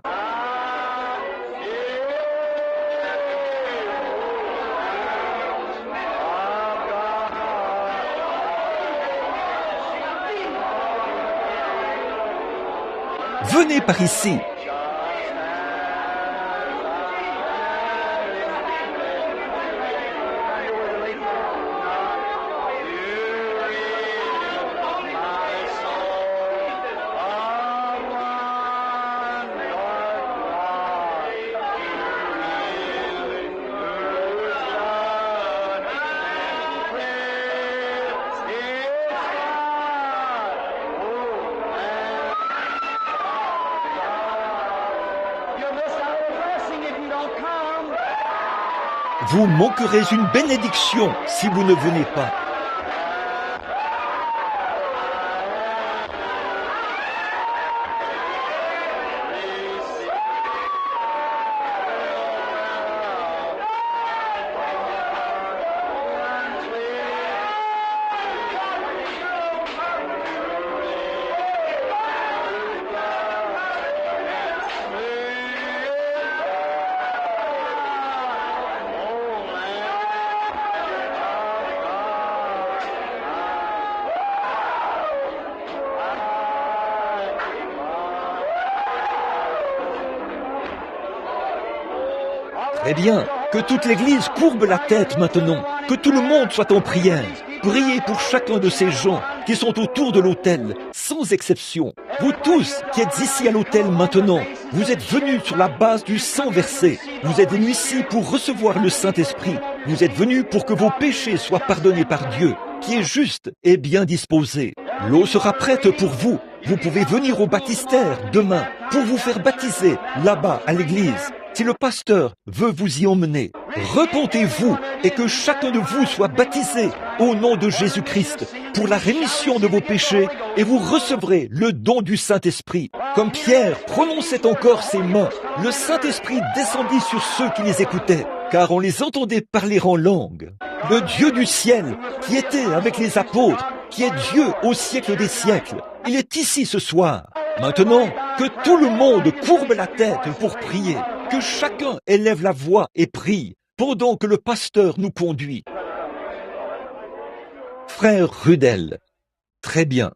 Venez par ici. Vous manquerez une bénédiction si vous ne venez pas. Eh bien, que toute l'Église courbe la tête maintenant, que tout le monde soit en prière. Priez pour chacun de ces gens qui sont autour de l'autel, sans exception. Vous tous qui êtes ici à l'autel maintenant, vous êtes venus sur la base du sang versé. Vous êtes venus ici pour recevoir le Saint-Esprit. Vous êtes venus pour que vos péchés soient pardonnés par Dieu, qui est juste et bien disposé. L'eau sera prête pour vous. Vous pouvez venir au baptistère demain pour vous faire baptiser là-bas à l'église. Si le pasteur veut vous y emmener, repentez-vous et que chacun de vous soit baptisé au nom de Jésus-Christ pour la rémission de vos péchés et vous recevrez le don du Saint-Esprit. Comme Pierre prononçait encore ses mains, le Saint-Esprit descendit sur ceux qui les écoutaient, car on les entendait parler en langue. Le Dieu du ciel, qui était avec les apôtres, qui est Dieu au siècle des siècles, il est ici ce soir. Maintenant, que tout le monde courbe la tête pour prier, que chacun élève la voix et prie, pendant que le pasteur nous conduit. Frère Rudel, très bien.